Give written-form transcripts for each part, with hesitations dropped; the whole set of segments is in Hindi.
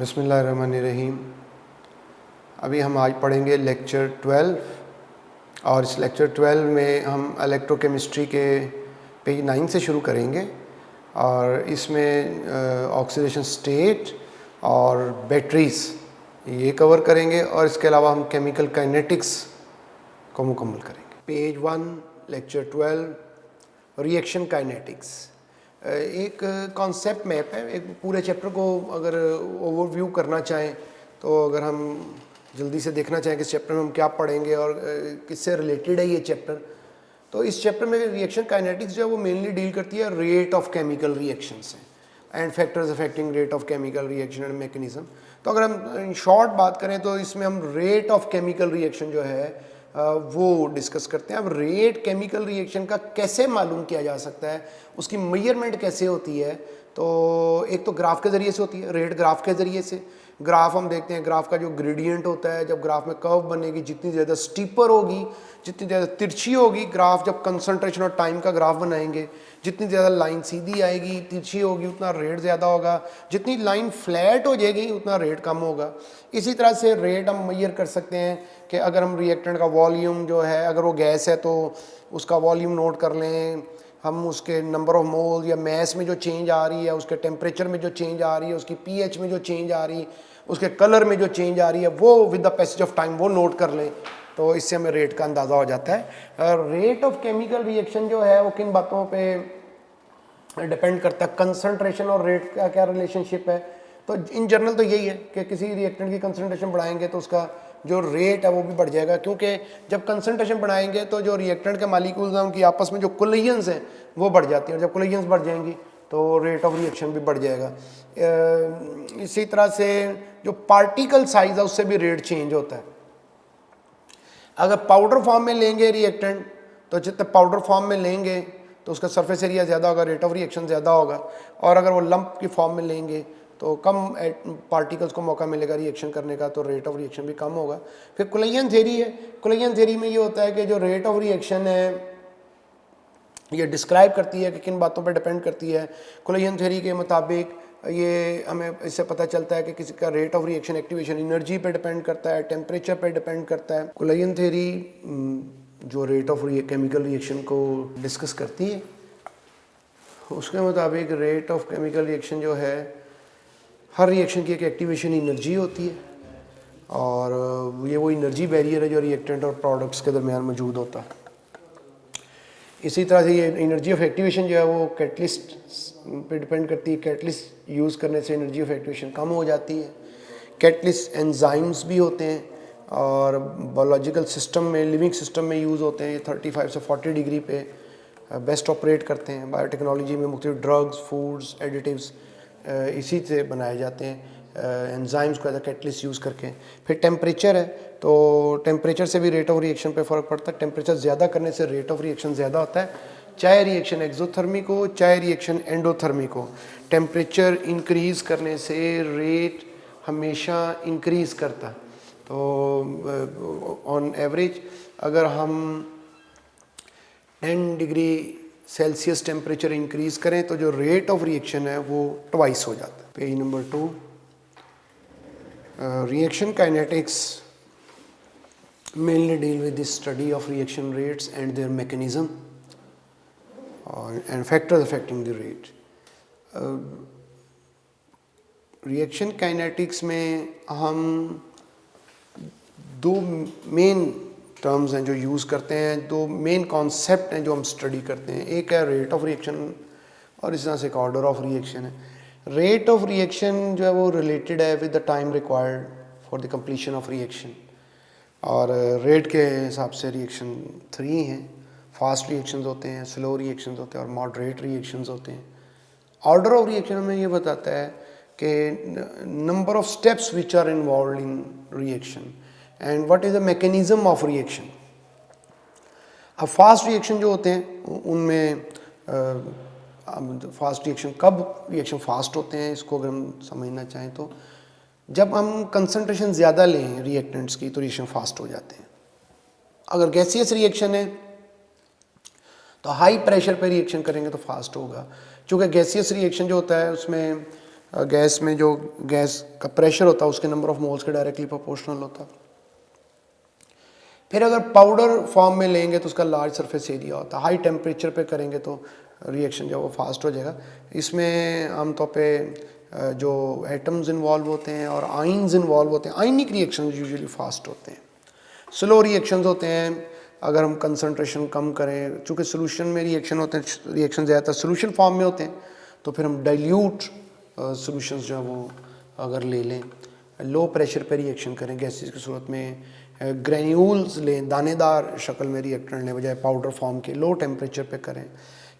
बिस्मिल्लाहिर्रहमानिर्रहीम। अभी हम आज पढ़ेंगे लेक्चर 12 और इस लेक्चर 12 में हम इलेक्ट्रोकेमिस्ट्री के पेज 9 से शुरू करेंगे और इसमें ऑक्सीडेशन स्टेट और बैटरीज़ ये कवर करेंगे और इसके अलावा हम केमिकल काइनेटिक्स को मुकम्मल करेंगे। पेज 1 लेक्चर 12 रिएक्शन काइनेटिक्स एक कॉन्सेप्ट मैप है। एक पूरे चैप्टर को अगर ओवरव्यू करना चाहें तो अगर हम जल्दी से देखना चाहें कि इस चैप्टर में हम क्या पढ़ेंगे और किससे रिलेटेड है ये चैप्टर, तो इस चैप्टर में रिएक्शन काइनेटिक्स जो है वो मेनली डील करती है रेट ऑफ केमिकल रिएक्शन से and factors affecting rate of chemical reaction and mechanism. तो अगर हम इन शॉर्ट बात करें तो इसमें हम रेट ऑफ केमिकल रिएक्शन जो है वो डिस्कस करते हैं। अब रेट केमिकल रिएक्शन का कैसे मालूम किया जा सकता है, उसकी मेजरमेंट कैसे होती है, तो एक तो ग्राफ के ज़रिए से होती है, रेट ग्राफ के ज़रिए से। ग्राफ हम देखते हैं, ग्राफ का जो ग्रेडियंट होता है, जब ग्राफ में कर्व बनेगी जितनी ज़्यादा स्टीपर होगी, जितनी ज़्यादा तिरछी होगी ग्राफ, जब कंसंट्रेशन और टाइम का ग्राफ बनाएंगे जितनी ज़्यादा लाइन सीधी आएगी तिरछी होगी उतना रेट ज़्यादा होगा, जितनी लाइन फ्लैट हो जाएगी उतना रेट कम होगा। इसी तरह से रेट हम मेजर कर सकते हैं कि अगर हम रिएक्टेंट का वॉल्यूम जो है, अगर वो गैस है तो उसका वॉल्यूम नोट कर लें, हम उसके नंबर ऑफ मोल या मैस में जो चेंज आ रही है, उसके टेम्परेचर में जो चेंज आ रही है, उसकी पीएच में जो चेंज आ रही है, उसके कलर में जो चेंज आ रही है, वो with the passage of time वो नोट कर लें, तो इससे हमें रेट का अंदाज़ा हो जाता है। रेट ऑफ केमिकल रिएक्शन जो है वो किन बातों पे डिपेंड करता है, कंसंट्रेशन और रेट का क्या रिलेशनशिप है। तो इन जनरल तो यही है कि किसी रिएक्टेंट की कंसंट्रेशन बढ़ाएंगे तो उसका जो रेट है वो भी बढ़ जाएगा, क्योंकि जब कंसंट्रेशन बढ़ाएंगे तो जो रिएक्टेंट के मालिक्यूल्स हैं उनकी आपस में जो कोलिजन्स हैं वो बढ़ जाती हैं, और जब कोलिजन्स बढ़ जाएंगी तो रेट ऑफ रिएक्शन भी बढ़ जाएगा। इसी तरह से जो पार्टिकल साइज है उससे भी रेट चेंज होता है। अगर पाउडर फॉर्म में लेंगे रिएक्टेंट तो जितने पाउडर फॉर्म में लेंगे तो उसका सरफेस एरिया ज़्यादा होगा, रेट ऑफ रिएक्शन ज़्यादा होगा, और अगर वो लंप की फॉर्म में लेंगे तो कम पार्टिकल्स को मौका मिलेगा रिएक्शन करने का, तो रेट ऑफ रिएक्शन भी कम होगा। फिर कोलिजन थ्योरी है। कोलिजन थ्योरी में ये होता है कि जो रेट ऑफ रिएक्शन है ये डिस्क्राइब करती है कि किन बातों पर डिपेंड करती है। कोलिजन थ्योरी के मुताबिक ये हमें इससे पता चलता है कि किसी का rate of reaction activation energy पे डिपेंड करता है, टेम्परेचर पे डिपेंड करता है। कोलिजन थ्योरी जो रेट ऑफ केमिकल रिएक्शन को डिस्कस करती है उसके मुताबिक रेट ऑफ केमिकल रिएक्शन जो है, हर रिएक्शन की एक एक्टिवेशन एनर्जी होती है और ये वो एनर्जी बैरियर है जो रिएक्टेंट और प्रोडक्ट्स के दरमियान मौजूद होता है। इसी तरह से ये एनर्जी ऑफ एक्टिवेशन जो है वो कैटलिस्ट पे डिपेंड करती है। कैटलिस्ट यूज़ करने से एनर्जी ऑफ एक्टिवेशन कम हो जाती है। कैटलिस्ट एंजाइम्स भी होते हैं और बायोलॉजिकल सिस्टम में, लिविंग सिस्टम में यूज़ होते हैं। 35 से 40 डिग्री पे बेस्ट ऑपरेट करते हैं। बायोटेक्नोलॉजी में मुख्तलिफ ड्रग्स, फूड्स, एडिटिव्स इसी से बनाए जाते हैं एंजाइम्स को एज अ कैटलिस्ट यूज़ करके। फिर टेम्परेचर है, तो टेम्परेचर से भी रेट ऑफ रिएक्शन पे फ़र्क पड़ता है। टेम्परेचर ज़्यादा करने से रेट ऑफ रिएक्शन ज़्यादा होता है, चाहे रिएक्शन एक्सोथर्मिक हो चाहे रिएक्शन एंडोथर्मिक हो। टेम्परेचर इंक्रीज़ करने से रेट हमेशा इंक्रीज़ करता है। तो ऑन एवरेज अगर हम 10 डिग्री सेल्सियस टेम्परेचर इंक्रीज़ करें तो जो रेट ऑफ रिएक्शन है वो ट्वाइस हो जाता है। Page number 2 reaction kinetics mainly deal with the study of reaction rates and their mechanism and factors affecting the rate. Reaction kinetics में हम दो मेन टर्म्स हैं जो यूज़ करते हैं, दो मेन कॉन्सेप्ट हैं जो हम स्टडी करते हैं। एक है रेट ऑफ रिएक्शन और इस तरह से एक ऑर्डर ऑफ रिएक्शन है। रेट ऑफ रिएक्शन जो है वो रिलेटेड है with the time required for the completion of reaction, और रेट के हिसाब से रिएक्शन 3 हैं। फास्ट रिएक्शंस होते हैं, स्लो रिएक्शंस होते हैं और मॉडरेट रिएक्शंस होते हैं। ऑर्डर ऑफ रिएक्शन हमें ये बताता है कि number of steps which are involve in reaction and what is the mechanism of reaction. अब फास्ट रिएक्शन जो होते हैं उनमें फास्ट रिएक्शन, कब रिएक्शन फास्ट होते हैं इसको अगर हम समझना चाहें तो जब हम कंसंट्रेशन ज़्यादा लें रिएक्टेंट्स की तो रिएक्शन फास्ट हो जाते हैं। अगर गैसियस रिएक्शन है तो हाई प्रेशर पे रिएक्शन करेंगे तो फास्ट होगा, क्योंकि गैसियस रिएक्शन जो होता है उसमें गैस में जो गैस का प्रेशर होता है उसके नंबर ऑफ मोल्स के डायरेक्टली प्रोपोर्शनल होता है। फिर अगर पाउडर फॉर्म में लेंगे तो उसका लार्ज सरफेस एरिया होता है। हाई टेम्परेचर पे करेंगे तो रिएक्शन जो है वो फास्ट हो जाएगा। इसमें आमतौर पे जो एटम्स इन्वॉल्व होते हैं और आइंस इन्वॉल्व होते हैं, आयनिक रिएक्शन यूजुअली फास्ट होते हैं। स्लो रिएक्शंस होते हैं अगर हम कंसंट्रेशन कम करें, चूँकि सोल्यूशन में रिएक्शन होते हैं, रिएक्शन ज़्यादातर सोल्यूशन फॉर्म में होते हैं, तो फिर हम डाइल्यूट सोल्यूशंस जो है वो अगर ले लें, लो प्रेशर पे रिएक्शन करें गैसेस की सूरत में, ग्रेन्यूल्स लें, दानेदार शक्ल में रिएक्टेंट लें बजाय पाउडर फॉर्म के, लो टेम्परेचर पे करें।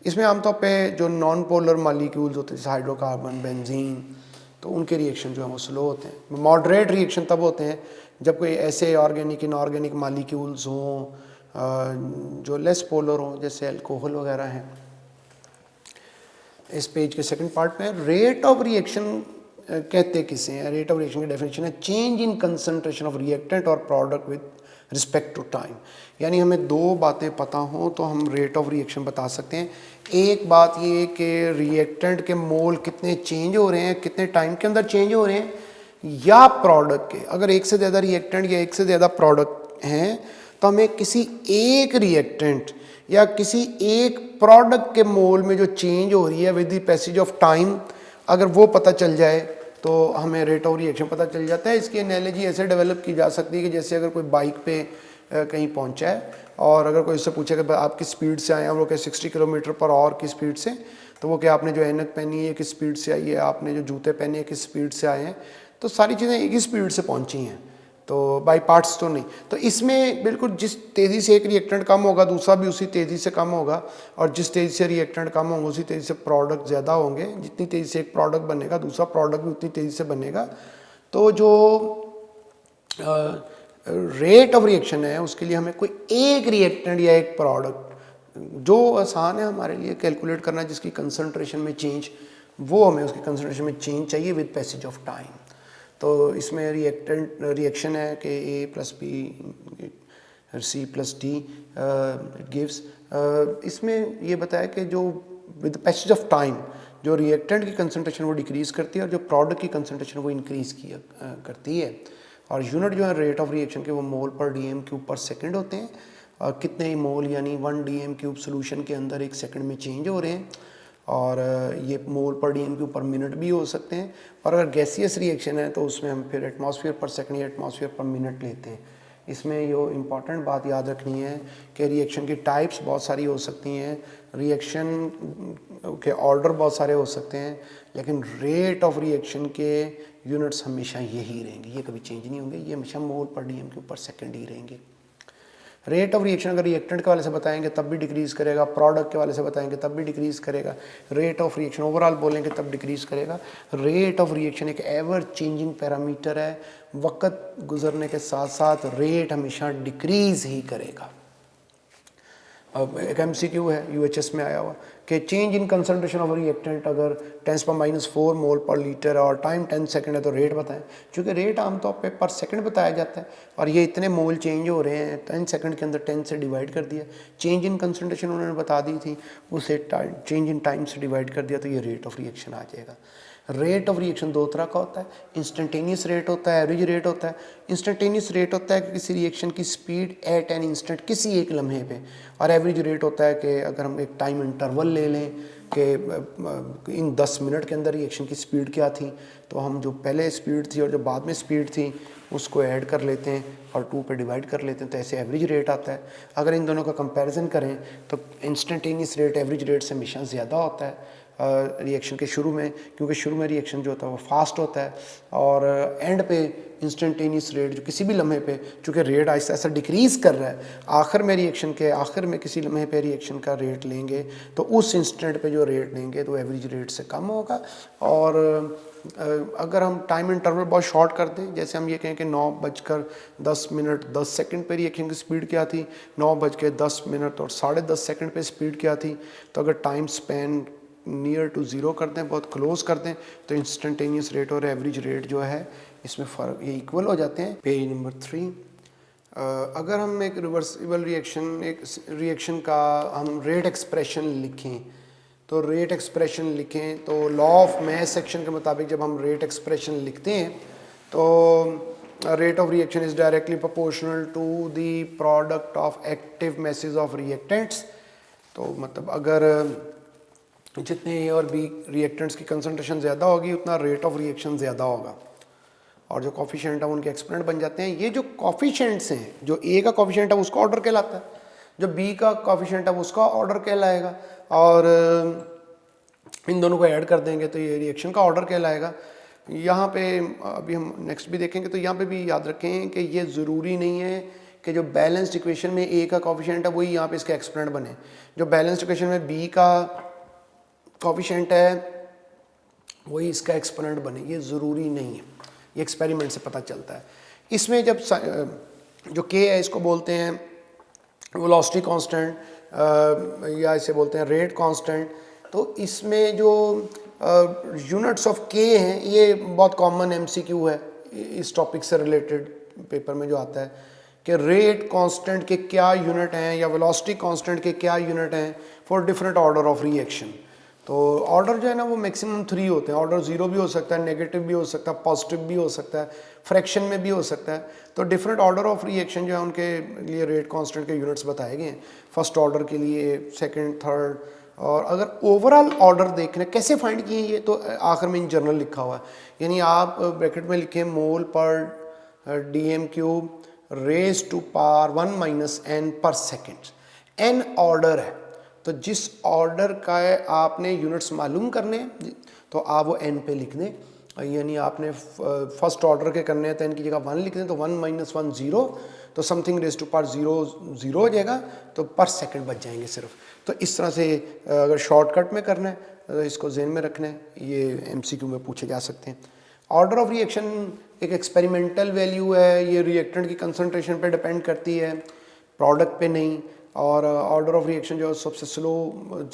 इसमें आमतौर पे जो नॉन पोलर मालिक्यूल्स होते हैं जैसे हाइड्रोकार्बन, बेंजीन, तो उनके रिएक्शन जो है वो स्लो होते हैं। मॉडरेट रिएक्शन तब होते हैं जब कोई ऐसे ऑर्गेनिक इनऑर्गेनिक मालिक्यूल्स हों जो लेस पोलर हों, जैसे अल्कोहल वगैरह हैं। इस पेज के सेकंड पार्ट में रेट ऑफ रिएक्शन कहते किसे हैं? रेट ऑफ रिएक्शन की डेफिनेशन है change in concentration of reactant और product with respect to time. यानी हमें दो बातें पता हों तो हम रेट ऑफ रिएक्शन बता सकते हैं। एक बात ये कि रिएक्टेंट के मोल कितने चेंज हो रहे हैं, कितने टाइम के अंदर चेंज हो रहे हैं, या प्रोडक्ट के। अगर एक से ज़्यादा रिएक्टेंट या एक से ज़्यादा प्रोडक्ट हैं तो हमें किसी एक रिएक्टेंट या किसी एक प्रोडक्ट के मोल में जो चेंज हो रही है with the passage of time, अगर वो पता चल जाए तो हमें रेट ऑफ रिएक्शन पता चल जाता है। इसकी एनालॉजी ऐसे डेवलप की जा सकती है कि जैसे अगर कोई बाइक पे कहीं पहुंचा है और अगर कोई उससे पूछे कि आप किस स्पीड से आए हैं, वो कहे 60 किलोमीटर पर आवर की स्पीड से, तो वो क्या आपने जो ऐनक पहनी है किस स्पीड से आई है, आपने जो जूते पहने हैं किस स्पीड से आए हैं, तो सारी चीज़ें एक ही स्पीड से पहुँची हैं, तो बाई पार्ट्स तो नहीं। तो इसमें बिल्कुल जिस तेज़ी से एक रिएक्टेंट कम होगा दूसरा भी उसी तेज़ी से कम होगा, और जिस तेज़ी से रिएक्टेंट कम होंगे उसी तेज़ी से प्रोडक्ट ज़्यादा होंगे। जितनी तेज़ी से एक प्रोडक्ट बनेगा दूसरा प्रोडक्ट भी उतनी तेज़ी से बनेगा। तो जो रेट ऑफ रिएक्शन है उसके लिए हमें कोई एक रिएक्टेंट या एक प्रोडक्ट जो आसान है हमारे लिए कैलकुलेट करना, जिसकी कंसंट्रेशन में चेंज, वो हमें उसकी कंसंट्रेशन में चेंज चाहिए विद पैसेज ऑफ टाइम। तो इसमें रिएक्शन है कि A plus B C plus D it gives. इसमें ये बताया कि जो विद पैसेज ऑफ टाइम जो रिएक्टेंट की कंसंट्रेशन वो डिक्रीज़ करती है और जो प्रोडक्ट की कंसंट्रेशन वो इंक्रीज़ करती है। और यूनिट जो है रेट ऑफ रिएक्शन के वो मोल पर डीएम क्यूब पर सेकंड होते हैं। और कितने मोल यानी 1 डीएम क्यूब सोल्यूशन के अंदर एक सेकंड में चेंज हो रहे हैं, और ये मोल पर डीएम क्यूब पर मिनट भी हो सकते हैं। और अगर गैसियस रिएक्शन है तो उसमें हम फिर एटमॉस्फेयर पर सेकंड या एटमॉस्फेयर पर मिनट लेते हैं। इसमें ये इम्पॉर्टेंट बात याद रखनी है कि रिएक्शन की टाइप्स बहुत सारी हो सकती हैं, रिएक्शन के ऑर्डर बहुत सारे हो सकते हैं, लेकिन रेट ऑफ रिएक्शन के यूनिट्स हमेशा यही रहेंगे, ये कभी चेंज नहीं होंगे, ये हमेशा मोल पर डीएम क्यूब पर सेकंड ही रहेंगे। रेट ऑफ रिएक्शन अगर रिएक्टेंट के वाले से बताएंगे तब भी डिक्रीज़ करेगा, प्रोडक्ट के वाले से बताएंगे तब भी डिक्रीज़ करेगा, रेट ऑफ रिएक्शन ओवरऑल बोलेंगे तब डिक्रीज़ करेगा। रेट ऑफ रिएक्शन एक एवर चेंजिंग पैरामीटर है, वक्त गुजरने के साथ साथ रेट हमेशा डिक्रीज़ ही करेगा। अब एक एमसीक्यू है यूएचएस में आया हुआ कि change in concentration of reactant अगर 10⁻⁴ मोल पर लीटर और टाइम 10 सेकंड है तो रेट बताएं। क्योंकि रेट आमतौर पे पर सेकंड बताया जाता है और ये इतने मोल चेंज हो रहे हैं 10 सेकंड के अंदर 10 से डिवाइड कर दिया, चेंज इन कंसंट्रेशन उन्होंने बता दी थी, उसे चेंज इन टाइम से डिवाइड कर दिया, तो ये रेट ऑफ रिएक्शन आ जाएगा। रेट ऑफ रिएक्शन दो तरह का होता है, इंस्टेंटेनियस रेट होता है, एवरेज रेट होता है। इंस्टेंटेनियस रेट होता है कि किसी रिएक्शन की स्पीड एट एन इंस्टेंट किसी एक लम्हे पे, और एवरेज रेट होता है कि अगर हम एक टाइम इंटरवल ले लें कि इन 10 मिनट के अंदर रिएक्शन की स्पीड क्या थी, तो हम जो पहले स्पीड थी और जो बाद में स्पीड थी उसको ऐड कर लेते हैं और 2 पे डिवाइड कर लेते हैं, तो ऐसे एवरेज रेट आता है। अगर इन दोनों का कंपैरिजन करें तो इंस्टेंटेनियस रेट एवरेज रेट से हमेशा ज़्यादा होता है रिएक्शन के शुरू में, क्योंकि शुरू में रिएक्शन जो होता है वो फास्ट होता है, और एंड पे इंस्टेंटेनियस रेट जो किसी भी लम्हे पे, चूँकि रेट आहिस्ता आहिस्ता डिक्रीज़ कर रहा है, आखिर में रिएक्शन के आखिर में किसी लम्हे पे रिएक्शन का रेट लेंगे तो उस इंस्टेंट पे जो रेट लेंगे तो एवरेज रेट से कम होगा। और अगर हम टाइम इंटरवल बहुत शॉर्ट कर दें, जैसे हम ये कहें कि 9:10 पे रिएक्शन की स्पीड क्या थी, 9:10 और 10:30 सेकंड पे स्पीड क्या थी, तो अगर time span near to zero कर दें, बहुत क्लोज कर दें, तो इंस्टेंटेनियस रेट और एवरेज रेट जो है इसमें फ़र्क ये इक्वल हो जाते हैं। पेज नंबर 3, अगर हम एक रिवर्सिबल रिएक्शन का हम रेट एक्सप्रेशन लिखें तो रेट एक्सप्रेशन लिखें तो लॉ ऑफ मैस सेक्शन के मुताबिक जब हम रेट एक्सप्रेशन लिखते हैं तो rate of reaction is directly proportional to the product of active masses of reactants. तो मतलब अगर जितने ए और बी रिएक्टेंट्स की कंसंट्रेशन ज़्यादा होगी उतना रेट ऑफ रिएक्शन ज़्यादा होगा, और जो कॉफिशिएंट है उनके एक्सपोनेंट बन जाते हैं। ये जो कॉफिशिएंट्स हैं, जो ए का कॉफिशिएंट है उसका ऑर्डर कहलाता है, जो बी का कॉफिशिएंट है उसका ऑर्डर कहलाएगा, और इन दोनों को ऐड कर देंगे तो ये रिएक्शन का ऑर्डर कहलाएगा। यहाँ पे अभी हम नेक्स्ट भी देखेंगे, तो यहाँ पे भी याद रखें कि ये ज़रूरी नहीं है कि जो बैलेंस्ड इक्वेशन में ए का कॉफिशिएंट है वही यहाँ पे इसका एक्सपोनेंट बने, जो बैलेंस्ड इक्वेशन में बी का कॉफिशिएंट है वही इसका एक्सपोनेंट बने, ये ज़रूरी नहीं है, ये एक्सपेरिमेंट से पता चलता है। इसमें जब जो के है इसको बोलते हैं वेलोसिटी कांस्टेंट या इसे बोलते हैं रेट कांस्टेंट। तो इसमें जो यूनिट्स ऑफ के हैं ये बहुत कॉमन एमसीक्यू है इस टॉपिक से रिलेटेड, पेपर में जो आता है कि रेट कांस्टेंट के क्या यूनिट हैं या वेलोसिटी कांस्टेंट के क्या यूनिट हैं for different order of reaction. तो ऑर्डर जो है ना वो मैक्सिमम 3 होते हैं। ऑर्डर 0 भी हो सकता है, नेगेटिव भी हो सकता है, पॉजिटिव भी हो सकता है, फ्रैक्शन में भी हो सकता है। तो डिफरेंट ऑर्डर ऑफ रिएक्शन जो है उनके लिए रेट कांस्टेंट के यूनिट्स बताए गए हैं, फर्स्ट ऑर्डर के लिए, सेकंड, थर्ड। और अगर ओवरऑल ऑर्डर देखना कैसे फाइंड किए ये तो आखिर में इन जनरल लिखा हुआ है, यानी आप ब्रैकेट में लिखें मोल पर dm cube raise to power 1 - n पर सेकेंड। n ऑर्डर है तो जिस ऑर्डर का आपने यूनिट्स मालूम करने तो आप वो n पे लिख दें, यानी आपने फर्स्ट ऑर्डर के करने हैं तो n की जगह 1 लिख दें तो 1 - 1 0, तो समथिंग रेज टू पावर 0 0 हो जाएगा, तो पर सेकंड बच जाएंगे सिर्फ। तो इस तरह से अगर शॉर्टकट में करना है तो इसको ज़हन में रखना है, ये एमसीक्यू में पूछे जा सकते हैं। ऑर्डर ऑफ रिएक्शन एक एक्सपेरिमेंटल वैल्यू है, ये रिएक्टेंट की कंसंट्रेशन पे डिपेंड करती है, प्रोडक्ट पे नहीं। और ऑर्डर ऑफ रिएक्शन जो सबसे स्लो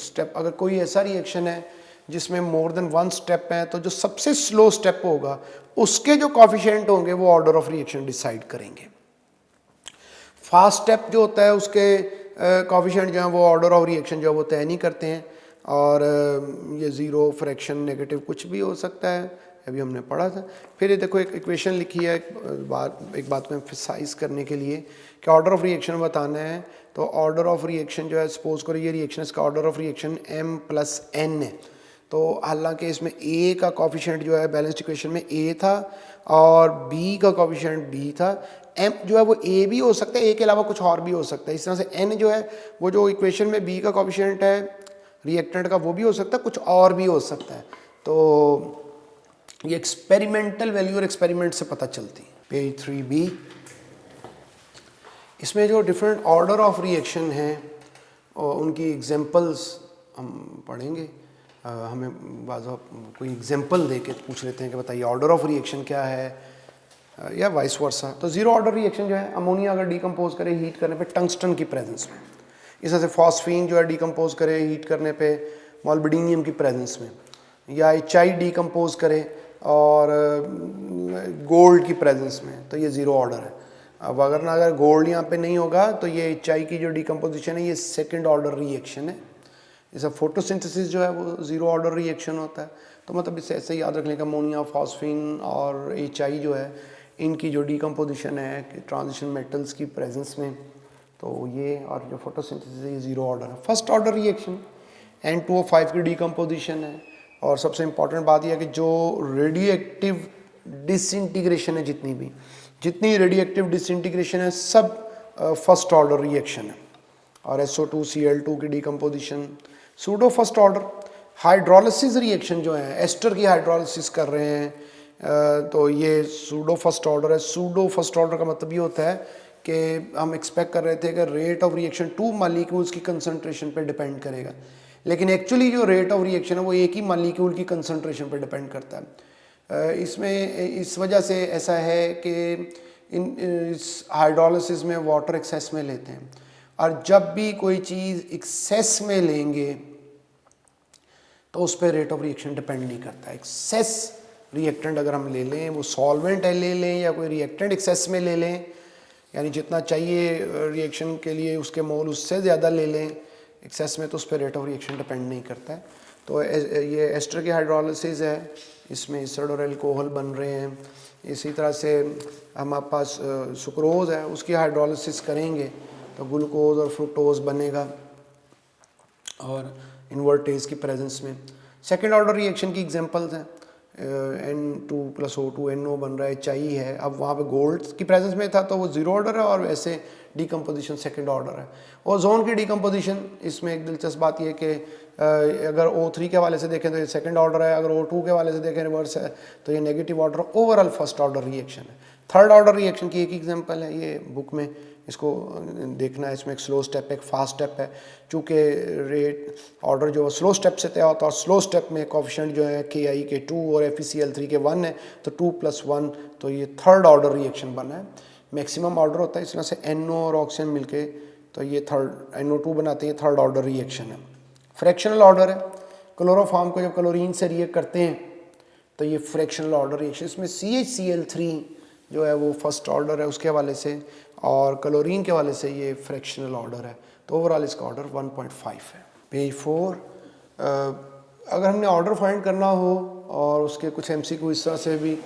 स्टेप, अगर कोई ऐसा रिएक्शन है जिसमें मोर देन 1 स्टेप है तो जो सबसे स्लो स्टेप होगा उसके जो कॉफिशिएंट होंगे वो ऑर्डर ऑफ रिएक्शन डिसाइड करेंगे। फास्ट स्टेप जो होता है उसके कॉफिशिएंट जो है वो ऑर्डर ऑफ रिएक्शन जो है वो तय नहीं करते हैं, और ये 0, फ्रैक्शन, नेगेटिव कुछ भी हो सकता है, अभी हमने पढ़ा था। फिर ये देखो एक इक्वेशन लिखी है एक बात में एम्फसाइज करने के लिए कि ऑर्डर ऑफ रिएक्शन बताना है, तो ऑर्डर ऑफ रिएक्शन जो है सपोज करो ये रिएक्शन, इसका ऑर्डर ऑफ रिएक्शन m+n है। तो हालांकि इसमें a का कॉफिशिएंट जो है बैलेंस्ड इक्वेशन में a था और b का कॉफिशिएंट b था, m जो है वो a भी हो सकता है, a के अलावा कुछ और भी हो सकता है। इस तरह से n जो है वो जो इक्वेशन में b का कॉफिशिएंट है रिएक्टेंट का वो भी हो सकता है, कुछ और भी हो सकता है। तो ये एक्सपेरिमेंटल वैल्यू और एक्सपेरिमेंट से पता चलती है। पेज 3b, इसमें जो डिफरेंट ऑर्डर ऑफ रिएक्शन हैं और उनकी एग्जांपल्स हम पढ़ेंगे। हमें कोई एग्जांपल दे के पूछ लेते हैं कि बताइए ऑर्डर ऑफ रिएक्शन क्या है, या वाइस वर्सा। तो 0 ऑर्डर रिएक्शन जो है, अमोनिया अगर डिकम्पोज करे हीट करने पे टंगस्टन की प्रेजेंस में, इस तरह से फॉस्फीन जो है डिकम्पोज करे हीट करने पे मोल्बिडिनियम की प्रेजेंस में, या HI डिकम्पोज करे और गोल्ड की प्रेजेंस में, तो ये 0 ऑर्डर है। अब अगर गोल्ड यहाँ पे नहीं होगा तो ये HI की जो डिकम्पोजिशन है ये सेकंड ऑर्डर रिएक्शन है। जैसा फोटोसिंथेसिस जो है वो 0 ऑर्डर रिएक्शन होता है। तो मतलब इससे ऐसे याद रखने का अमोनिया, फॉस्फीन और HI जो है इनकी जो डिकम्पोजिशन है ट्रांजिशन मेटल्स की प्रेजेंस में, तो ये और जो फोटोसिंथेसिस है ये 0 ऑर्डर है। फर्स्ट ऑर्डर रिएक्शन N2O5 की डिकम्पोजिशन है, और सबसे इम्पॉर्टेंट बात यह है कि जो रेडियो एक्टिव डिसइंटीग्रेशन है, जितनी रेडियो एक्टिव डिसइंटीग्रेशन है सब फर्स्ट ऑर्डर रिएक्शन है। और SO2Cl2 की decomposition pseudo first order. Hydrolysis reaction जो है, एस्टर की हाइड्रोलिसिस कर रहे हैं, तो ये सूडो फर्स्ट ऑर्डर है। सूडो फर्स्ट ऑर्डर का मतलब ये होता है कि हम एक्सपेक्ट कर रहे थे कि रेट ऑफ रिएक्शन 2 मॉलिक्यूल्स की कंसंट्रेशन पे डिपेंड करेगा, लेकिन एक्चुअली जो रेट ऑफ रिएक्शन है वो एक ही मॉलिक्यूल की कंसंट्रेशन पे डिपेंड करता है। इसमें इस वजह से ऐसा है कि इस हाइड्रोलिसिस में वाटर एक्सेस में लेते हैं, और जब भी कोई चीज़ एक्सेस में लेंगे तो उस पर रेट ऑफ रिएक्शन डिपेंड नहीं करता। एक्सेस रिएक्टेंट अगर हम ले लें, वो सॉल्वेंट है ले लें या कोई रिएक्टेंट एक्सेस में ले लें, यानी जितना चाहिए रिएक्शन के लिए उसके मोल उससे ज़्यादा ले लें, एक्सेस में तो उस पर रेट ऑफ रिएक्शन डिपेंड नहीं करता है। तो ये एस्टर की हाइड्रोलिसिस है, इसमें एसिड और एल्कोहल बन रहे हैं। इसी तरह से हमारे पास सुक्रोज है, उसकी हाइड्रोलिसिस करेंगे तो ग्लूकोज और फ्रुक्टोज बनेगा और इन्वर्टेज की प्रेजेंस में। सेकेंड ऑर्डर रिएक्शन की एग्जांपल्स हैं, N2+O2 NO बन रहा है, चाई है। अब वहाँ पे गोल्ड की प्रेजेंस में था तो वो जीरो ऑर्डर है, और वैसे डिकम्पोजिशन सेकेंड ऑर्डर है। ओजोन की डिकम्पोजिशन, इसमें एक दिलचस्प बात यह कि अगर O3 के हवाले से देखें तो ये सेकेंड ऑर्डर है, अगर O2 के हवाले से देखें रिवर्स है तो ये negative order, overall first order reaction है। थर्ड ऑर्डर रिएक्शन की एक एग्जांपल है, ये बुक में इसको देखना है, इसमें एक स्लो स्टेप एक फास्ट स्टेप है। चूँकि रेट ऑर्डर जो स्लो स्टेप से तय होता है, और स्लो स्टेप में कोएफिशिएंट जो है KI के 2 और FeCl3 के 1 है, तो 2+1, तो ये थर्ड ऑर्डर रिएक्शन बना है। मैक्सिमम ऑर्डर होता है, इस तरह से NO और ऑक्सीजन मिलके तो ये थर्ड NO2 बनाते हैं, थर्ड ऑर्डर रिएक्शन है। फ्रैक्शनल ऑर्डर है, क्लोरोफॉर्म को जब क्लोरीन से रिएक्ट करते हैं तो ये फ्रैक्शनल ऑर्डर रिएक्शन, इसमें CHCl3 जो है वो फर्स्ट ऑर्डर है उसके हवाले से, और क्लोरीन के हवाले से ये फ्रैक्शनल ऑर्डर है। तो ओवरऑल इसका ऑर्डर 1.5 है। पेज 4, अगर हमने ऑर्डर फाइंड करना हो, और उसके कुछ MCQ इस तरह से भी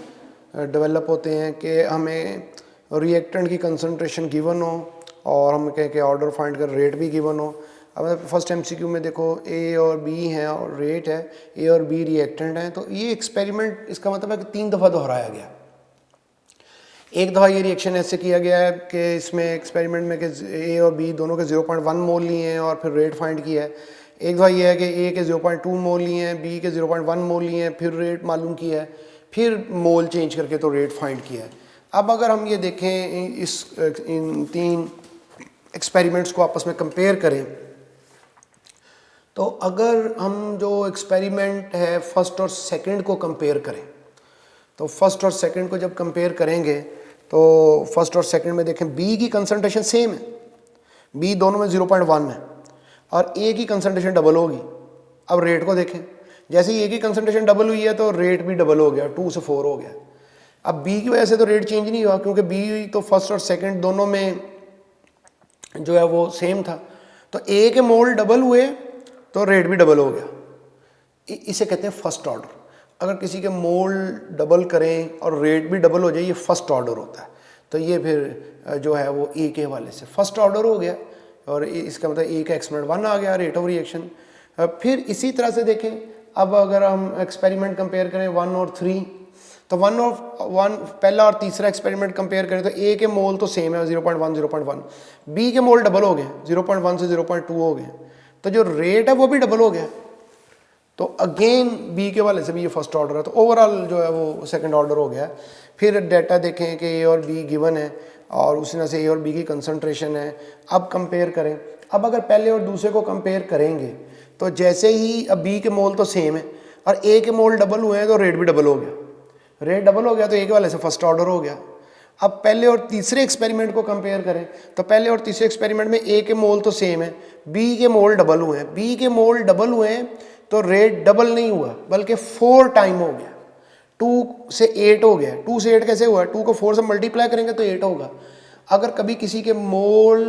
डेवलप होते हैं कि हमें रिएक्टेंट की कंसंट्रेशन गिवन हो और हम कहें कि ऑर्डर फाइंड कर रेट भी गिवन हो। अब फर्स्ट MCQ में देखो A और B हैं और रेट है, A और B रिएक्टेंट हैं, तो ये एक्सपेरिमेंट, इसका मतलब है कि 3 दफ़ा दोहराया गया। एक दफ़ा ये रिएक्शन ऐसे किया गया है कि इसमें एक्सपेरिमेंट में कि A और B दोनों के 0.1 मोल लिए हैं और फिर रेट फाइंड किया है। एक दफ़ा ये है कि A के 0.2 मोल लिए हैं, B के 0.1 मोल लिए हैं, फिर रेट मालूम किया है, फिर मोल चेंज करके तो रेट फाइंड किया है। अब अगर हम ये देखें इन 3 एक्सपेरिमेंट्स को आपस में कंपेयर करें, तो अगर हम जो एक्सपेरिमेंट है फर्स्ट और सेकंड को कंपेयर करें, तो फर्स्ट और सेकंड को जब कंपेयर करेंगे तो फर्स्ट और सेकंड में देखें B की कंसंट्रेशन सेम है, B दोनों में 0.1 है, और A की कंसंट्रेशन डबल होगी। अब रेट को देखें, जैसे ही A की कंसंट्रेशन डबल हुई है तो रेट भी डबल हो गया, 2 से 4 हो गया। अब B की वजह से तो रेट चेंज नहीं हुआ, क्योंकि B तो फर्स्ट और सेकंड दोनों में जो है वो सेम था। तो A के मोल डबल हुए तो रेट भी डबल हो गया। इसे कहते हैं फर्स्ट ऑर्डर। अगर किसी के मोल डबल करें और रेट भी डबल हो जाए, ये फर्स्ट ऑर्डर होता है। तो ये फिर जो है वो A के हवाले से फर्स्ट ऑर्डर हो गया, और इसका मतलब A का एक्सपेरिमेंट 1 आ गया, रेट ऑफ रिएक्शन। फिर इसी तरह से देखें, अब अगर हम एक्सपेरिमेंट कंपेयर करें 1 और 3, तो 1 और 1 पहला और तीसरा एक्सपेरिमेंट कंपेयर करें तो A के मोल तो सेम है 0.1 0.1, B के मोल डबल हो गए 0.1 से 0.2 हो गए, तो जो रेट है वो भी डबल हो गया। तो अगेन B के हवाले से भी ये फर्स्ट ऑर्डर है, तो ओवरऑल जो है वो सेकंड ऑर्डर हो गया। फिर डाटा देखें कि A और B गिवन है और उसी तरह से A और B की कंसंट्रेशन है। अब कंपेयर करें, अब अगर पहले और दूसरे को कंपेयर करेंगे तो जैसे ही अब B के मोल तो सेम है और A के मोल डबल हुए हैं तो रेट भी डबल हो गया। रेट डबल हो गया तो A के हवाले से फर्स्ट ऑर्डर हो गया। अब पहले और तीसरे एक्सपेरिमेंट को कंपेयर करें तो पहले और तीसरे एक्सपेरिमेंट में A के मोल तो सेम है, B के मोल डबल हुए हैं। B के मोल डबल हुए हैं तो रेट डबल नहीं हुआ बल्कि 4 टाइम हो गया, 2 से 8 हो गया। 2 से 8 कैसे हुआ? 2 को 4 से मल्टीप्लाई करेंगे तो 8 होगा। अगर कभी किसी के मोल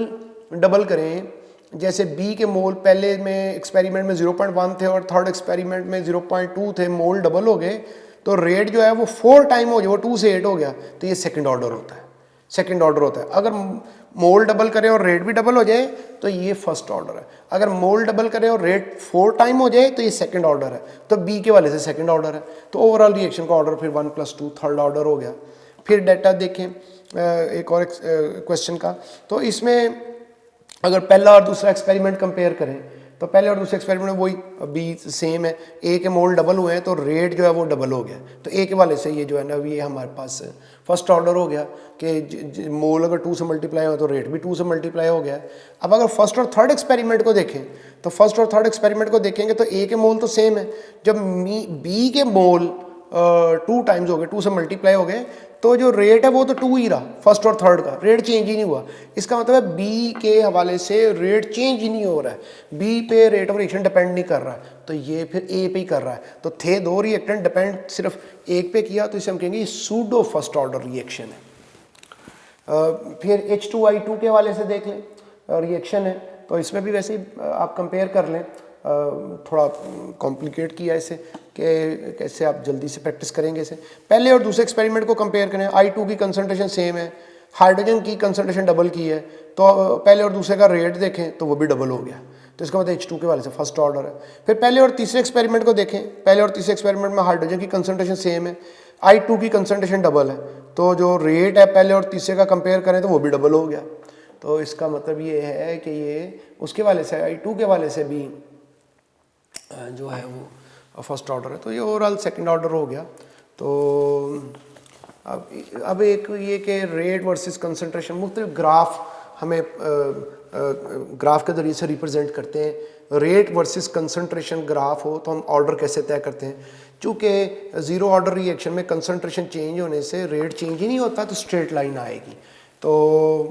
डबल करें, जैसे B के मोल पहले में एक्सपेरिमेंट में 0.1 थे और थर्ड एक्सपेरिमेंट में 0.2 थे, मोल डबल हो गए तो रेट जो है वो 4 टाइम हो जाए, वो 2 से 8 हो गया, तो ये सेकंड ऑर्डर होता है। सेकंड ऑर्डर होता है। अगर मोल डबल करे और रेट भी डबल हो जाए तो ये फर्स्ट ऑर्डर है। अगर मोल डबल करे और रेट 4 टाइम हो जाए तो ये सेकंड ऑर्डर है। तो B के वाले से सेकंड ऑर्डर है। तो ओवरऑल रिएक्शन का ऑर्डर फिर 1+2 थर्ड ऑर्डर हो गया। फिर डाटा देखें एक और क्वेश्चन का, तो इसमें अगर पहला और दूसरा एक्सपेरिमेंट कंपेयर करें तो पहले और दूसरे एक्सपेरिमेंट में वही B सेम है, A के मोल डबल हुए हैं तो रेट जो है वो डबल हो गया। तो A के वाले से ये जो है ना ये हमारे पास फर्स्ट ऑर्डर हो गया कि मोल अगर 2 से मल्टीप्लाई हो तो रेट भी 2 से मल्टीप्लाई हो गया। अब अगर फर्स्ट और थर्ड एक्सपेरिमेंट को देखें तो फर्स्ट और थर्ड एक्सपेरिमेंट को देखेंगे तो A के मोल तो सेम है, जब B के मोल 2 टाइम्स हो गए, 2 से मल्टीप्लाई हो गए, तो जो रेट है वो तो 2 ही रहा फर्स्ट और थर्ड का, रेट चेंज ही नहीं हुआ। इसका मतलब है B के हवाले से रेट चेंज ही नहीं हो रहा है, B पे रेट ऑफ रिएक्शन डिपेंड नहीं कर रहा है, तो ये फिर A पे ही कर रहा है। तो थे 2 रिएक्टेंट, डिपेंड सिर्फ एक पे किया, तो इसे हम कहेंगे ये सूडो फर्स्ट ऑर्डर रिएक्शन है। फिर H2I2 के हवाले से देख लें रिएक्शन है, तो इसमें भी वैसे ही आप कंपेयर कर लें, थोड़ा कॉम्प्लिकेट किया इसे कि कैसे आप जल्दी से प्रैक्टिस करेंगे इसे। पहले और दूसरे एक्सपेरिमेंट को कंपेयर करें, I2 की कंसनट्रेशन सेम है, हाइड्रोजन की कंसनट्रेशन डबल की है, तो पहले और दूसरे का रेट देखें तो वो भी डबल हो गया, तो इसका मतलब H2 के वाले से फर्स्ट ऑर्डर है। फिर पहले और तीसरे एक्सपेरिमेंट को देखें, पहले और तीसरे एक्सपेरिमेंट में हाइड्रोजन की कंसनट्रेशन सेम है, I2 की कंसनट्रेशन डबल है, तो जो रेट है पहले और तीसरे का कंपेयर करें तो वो भी डबल हो गया। तो इसका मतलब ये है कि ये उसके वाले से I2 के वाले से भी जो है वो फर्स्ट ऑर्डर है, तो ये ओवरऑल सेकंड ऑर्डर हो गया। तो अब एक ये कि रेट वर्सेस कंसंट्रेशन मुख्तलिफ ग्राफ हमें ग्राफ के ज़रिए से रिप्रेजेंट करते हैं। रेट वर्सेस कंसंट्रेशन ग्राफ हो तो हम ऑर्डर कैसे तय करते हैं, चूँकि ज़ीरो ऑर्डर रिएक्शन में कंसंट्रेशन चेंज होने से रेट चेंज ही नहीं होता, तो स्ट्रेट लाइन आएगी, तो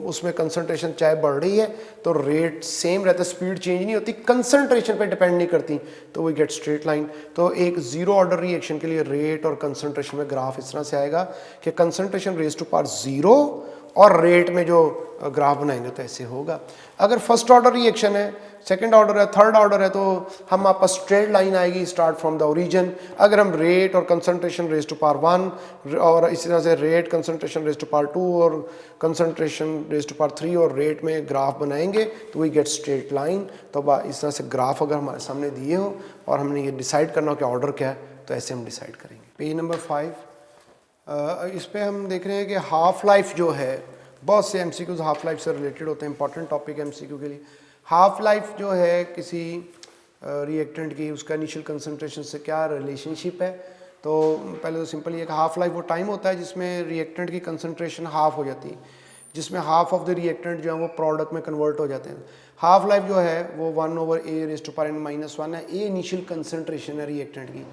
उसमें कंसंट्रेशन चाहे बढ़ रही है तो रेट सेम रहता है, स्पीड चेंज नहीं होती, कंसंट्रेशन पे डिपेंड नहीं करती, तो वी गेट स्ट्रेट लाइन। तो एक ज़ीरो ऑर्डर रिएक्शन के लिए रेट और कंसंट्रेशन में ग्राफ इस तरह से आएगा कि concentration raise to power zero और रेट में जो ग्राफ बनाएंगे तो ऐसे होगा। अगर फर्स्ट ऑर्डर रिएक्शन है, सेकंड ऑर्डर है, थर्ड ऑर्डर है, तो हम आपस स्ट्रेट लाइन आएगी स्टार्ट फ्रॉम द ओरिजिन। अगर हम रेट और कंसंट्रेशन रेज टू पावर 1 और इसी तरह से rate concentration raise to power 2 और कंसंट्रेशन रेज टू पावर 3 और रेट में ग्राफ बनाएंगे तो वी गेट स्ट्रेट लाइन। तो इस तरह से ग्राफ अगर हमारे सामने दिए हो और हमने ये डिसाइड करना हो कि ऑर्डर क्या है, तो ऐसे हम डिसाइड करेंगे। पेज नंबर 5, इस पर हम देख रहे हैं कि हाफ लाइफ जो है, बहुत से MCQs हाफ लाइफ से रिलेटेड होते हैं, इंपॉर्टेंट टॉपिक है MCQ के लिए। हाफ लाइफ जो है किसी रिएक्टेंट की, उसका इनिशियल कंसंट्रेशन से क्या रिलेशनशिप है। तो पहले तो सिंपल ये कि हाफ लाइफ वो टाइम होता है जिसमें रिएक्टेंट की कंसंट्रेशन हाफ हो जाती है, जिसमें हाफ ऑफ द रिएक्टेंट जो है वो प्रोडक्ट में कन्वर्ट हो जाते हैं। हाफ लाइफ जो है वो 1/a⁻⁻⁻1 है। ए इनिशियल कंसंट्रेशन है रिएक्टेंट की,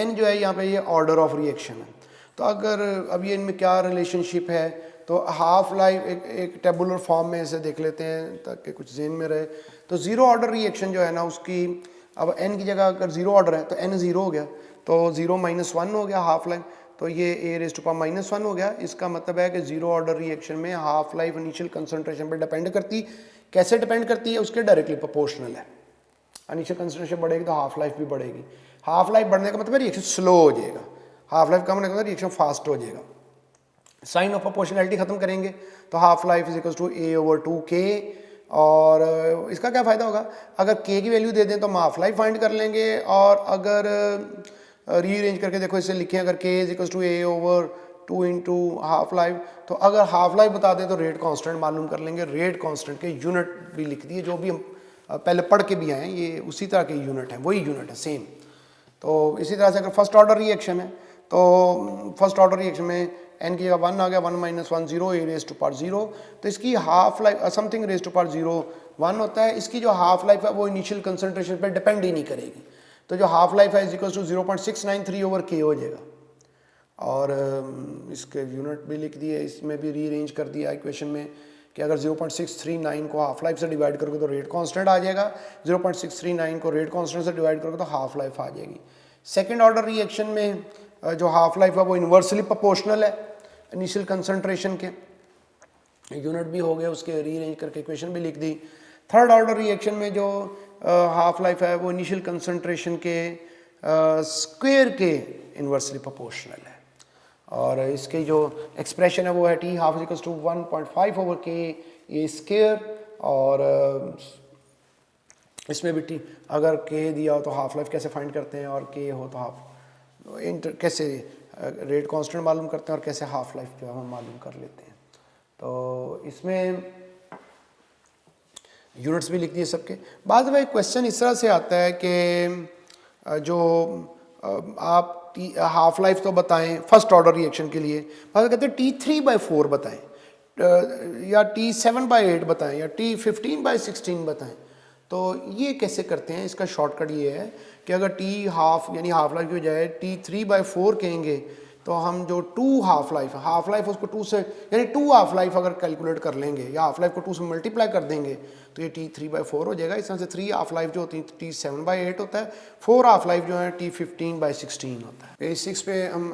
n जो है यहाँ पे ये ऑर्डर ऑफ रिएक्शन है। तो अगर अब ये इनमें क्या रिलेशनशिप है, तो हाफ लाइफ एक टेबुलर फॉर्म में इसे देख लेते हैं ताकि कुछ जेन में रहे। तो ज़ीरो ऑर्डर रिएक्शन जो है ना, उसकी अब n की जगह अगर ज़ीरो ऑर्डर है तो n ज़ीरो हो गया, तो 0 - 1 हो गया हाफ लाइफ, तो ये a⁻⁻1 हो गया। इसका मतलब है कि ज़ीरो ऑर्डर रिएक्शन में हाफ लाइफ इनिशियल कंसंट्रेशन पर डिपेंड करती। कैसे डिपेंड करती है, उसके डायरेक्टली प्रोपोर्शनल है। इनिशियल कंसंट्रेशन बढ़ेगी तो हाफ लाइफ भी बढ़ेगी। हाफ लाइफ बढ़ने का मतलब रिएक्शन स्लो हो जाएगा, हाफ लाइफ कम होने का मतलब रिएक्शन फास्ट हो जाएगा। साइन ऑफ प्रोपोर्शनैलिटी खत्म करेंगे तो half life is equal to a/2k। और इसका क्या फ़ायदा होगा, अगर k की वैल्यू दे दें तो हम हाफ लाइफ फाइंड कर लेंगे, और अगर रीअरेंज करके देखो इसे लिखें, अगर k is equal to a/2 into half life, तो अगर हाफ लाइफ बता दें तो रेट कांस्टेंट मालूम कर लेंगे। रेट कांस्टेंट के यूनिट भी लिख दिए, जो भी हम पहले पढ़ के भी आए हैं, ये उसी तरह के यूनिट है, वही यूनिट है सेम। तो इसी तरह से अगर फर्स्ट ऑर्डर रिएक्शन है तो फर्स्ट ऑर्डर रिएक्शन में n की जगह 1 आ गया, 1 - 1 0 a⁻0, तो इसकी हाफ लाइफ समथिंग a⁻0 1 होता है। इसकी जो हाफ लाइफ है वो इनिशियल कंसंट्रेशन पर डिपेंड ही नहीं करेगी, तो जो हाफ लाइफ है इज इक्वल टू 0.693/k हो जाएगा। और इसके यूनिट भी लिख दिए, इसमें भी रीअरेंज कर दिया इक्वेशन में कि अगर 0.639 को हाफ लाइफ से डिवाइड करोगे तो रेट कांस्टेंट आ जाएगा, 0.639 को रेट कांस्टेंट से डिवाइड करोगे तो हाफ लाइफ आ जाएगी। सेकेंड ऑर्डर रिएक्शन में जो हाफ लाइफ है वो इन्वर्सली प्रोपोर्शनल है इनिशियल कंसंट्रेशन के, यूनिट भी हो गए, उसके रीअरेंज करके इक्वेशन भी लिख दी। थर्ड ऑर्डर रिएक्शन में जो हाफ लाइफ है वो इनिशियल कंसंट्रेशन के स्क्वायर के इन्वर्सली प्रोपोर्शनल है, और इसकी जो एक्सप्रेशन है वो है t half equals to 1.5/k ये स्क्वायर, और इसमें भी t अगर k दिया हो तो हाफ लाइफ कैसे फाइंड करते हैं, और k हो तो हाफ कैसे रेट कांस्टेंट मालूम करते हैं, और कैसे हाफ लाइफ जो है हम मालूम कर लेते हैं। तो इसमें यूनिट्स भी लिख दिए सबके। बाद में क्वेश्चन इस तरह से आता है कि जो आप हाफ लाइफ तो बताएं फर्स्ट ऑर्डर रिएक्शन के लिए, बाद कहते हैं T3/4 बताएं, या T7/8 बताएं, या T15/16 बताएं। तो ये कैसे करते हैं, इसका शॉर्टकट ये है कि अगर T हाफ यानी हाफ लाइफ की बजाय T3/4 कहेंगे तो हम जो 2 हाफ लाइफ उसको 2 से यानी 2 हाफ लाइफ अगर कैलकुलेट कर लेंगे या हाफ लाइफ को 2 से मल्टीप्लाई कर देंगे तो ये T3/4 हो जाएगा। इस तरह से 3 हाफ लाइफ जो होती है T7/8 होता है, 4 हाफ लाइफ जो है T15/16 होता है। पेज 6 पे हम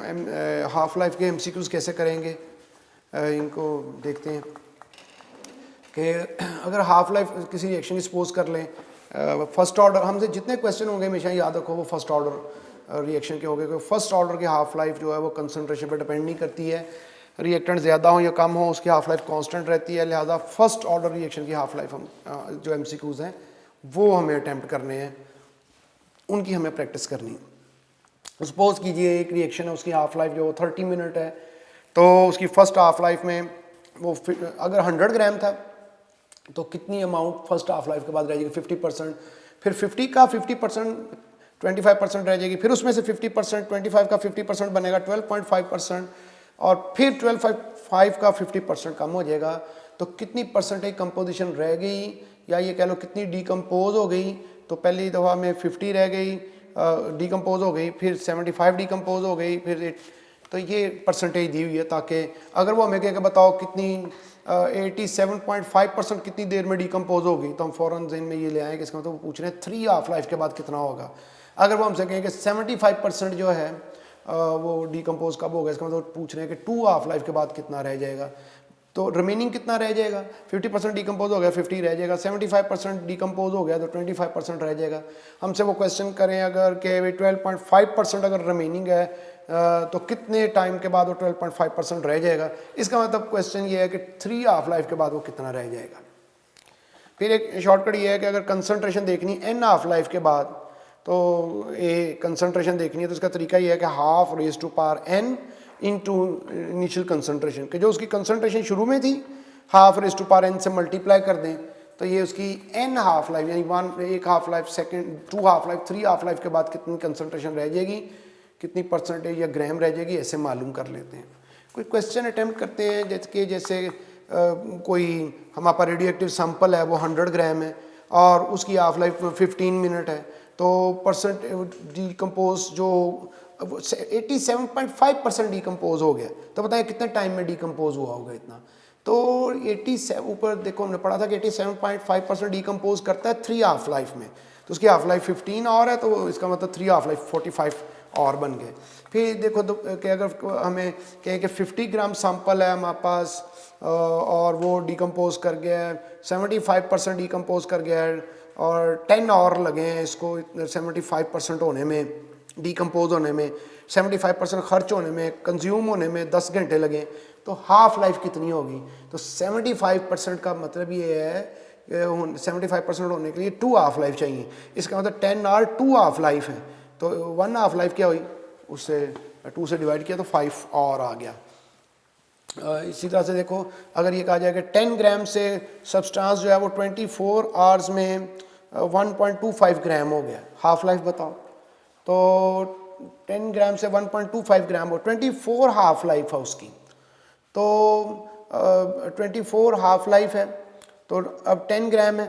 हाफ लाइफ के MCQs कैसे करेंगे इनको देखते हैं कि अगर हाफ लाइफ किसी रिएक्शन की सपोज कर लें, फर्स्ट ऑर्डर, हमसे जितने क्वेश्चन होंगे हमेशा याद रखो वो फर्स्ट ऑर्डर रिएक्शन के होंगे, क्योंकि फर्स्ट ऑर्डर की हाफ लाइफ जो है वो कंसनट्रेशन पर डिपेंड नहीं करती है, रिएक्टेंट ज़्यादा हो या कम हो उसकी हाफ लाइफ कांस्टेंट रहती है, लिहाजा फर्स्ट ऑर्डर रिएक्शन की हाफ लाइफ हम जो एमसीक्यूज़ हैं वो हमें अटैम्प्ट करने हैं, उनकी हमें प्रैक्टिस करनी है। सपोज कीजिए एक रिएक्शन है उसकी हाफ लाइफ जो 30 मिनट है, तो उसकी फर्स्ट हाफ लाइफ में वो अगर 100 ग्राम था तो कितनी अमाउंट फर्स्ट हाफ लाइफ के बाद रह जाएगी, 50%, फिर 50 का 50% 25% रह जाएगी, फिर उसमें से 50% 25 का 50% बनेगा 12.5%, और फिर 12.5 का 50% कम हो जाएगा, तो कितनी परसेंटेज कंपोजिशन रह गई, या ये कह लो कितनी डिकम्पोज हो गई। तो पहली दफ़ा में 50 रह गई डिकम्पोज हो गई, फिर 75 डिकम्पोज हो गई, फिर तो ये परसेंटेज दी हुई है, ताकि अगर वो हमें कहे कि बताओ कितनी 87.5% कितनी देर में डिकम्पोज होगी, तो हम फ़ौरन ज़हन में ये ले आए कि इसका मतलब वो पूछ रहे हैं 3 हाफ लाइफ के बाद कितना होगा। अगर वो हमसे कहें कि 75% जो है वो डिकम्पोज कब होगा, इसका मतलब पूछ रहे हैं कि 2 हाफ लाइफ के बाद कितना रह जाएगा, तो रिमेनिंग कितना रह जाएगा, 50% डिकम्पोज हो गया 50 रह जाएगा, 75% डिकम्पोज हो गया तो 25% रह जाएगा। हमसे वो क्वेश्चन करें अगर कि 12.5% अगर रिमेनिंग है तो कितने टाइम के बाद वो 12.5% रह जाएगा, इसका मतलब क्वेश्चन ये है कि 3 हाफ लाइफ के बाद वो कितना रह जाएगा। फिर एक शॉर्टकट ये है कि अगर कंसनट्रेशन देखनी n हाफ लाइफ के बाद, तो ये कंसनट्रेशन देखनी है तो इसका तरीका ये है कि half raise to power n into initial concentration, कि जो उसकी कंसनट्रेशन शुरू में थी half raise to power n से मल्टीप्लाई कर दें, तो ये उसकी n हाफ लाइफ यानी एक half life second 2 half life 3 half life के बाद कितनी कंसनट्रेशन रह जाएगी, कितनी परसेंटेज या ग्राम रह जाएगी, ऐसे मालूम कर लेते हैं। कोई क्वेश्चन अटैम्प्ट करते हैं जैसे कोई हमारे पास रेडियो एक्टिव सैंपल है वो 100 ग्राम है और उसकी हाफ लाइफ 15 मिनट है, तो परसेंट डिकम्पोज जो 87.5% डिकम्पोज हो गया, तो बताएं कितने टाइम में डिकम्पोज हुआ होगा इतना। तो 87 ऊपर देखो हमने पढ़ा था कि 87.5% डिकम्पोज करता है 3 हाफ लाइफ में, तो उसकी हाफ लाइफ 15 और है, तो इसका मतलब 3 हाफ लाइफ 45 और बन गए। फिर देखो तो कि अगर हमें कहें कि 50 ग्राम सैंपल है हमारे पास और वो डिकम्पोज कर गया है 75% डिकम्पोज कर गया है और 10 और लगे हैं इसको 75% होने में, डिकम्पोज होने में, 75% खर्च होने में, कंज्यूम होने में 10 घंटे लगे, तो हाफ लाइफ कितनी होगी। तो 75% का मतलब ये है 75% होने के लिए 2 हाफ लाइफ चाहिए, इसका मतलब 10 और 2 हाफ लाइफ है, तो 1 हाफ लाइफ क्या हुई, उससे 2 से डिवाइड किया तो 5 और आ गया। इसी तरह से देखो अगर ये कहा जाए कि 10 ग्राम से सब्सटेंस जो है वो 24 आवर्स में 1.25 ग्राम हो गया, हाफ लाइफ बताओ। तो 10 ग्राम से 1.25 ग्राम हो 24 हाफ लाइफ है उसकी, तो 24 हाफ लाइफ है, तो अब 10 ग्राम है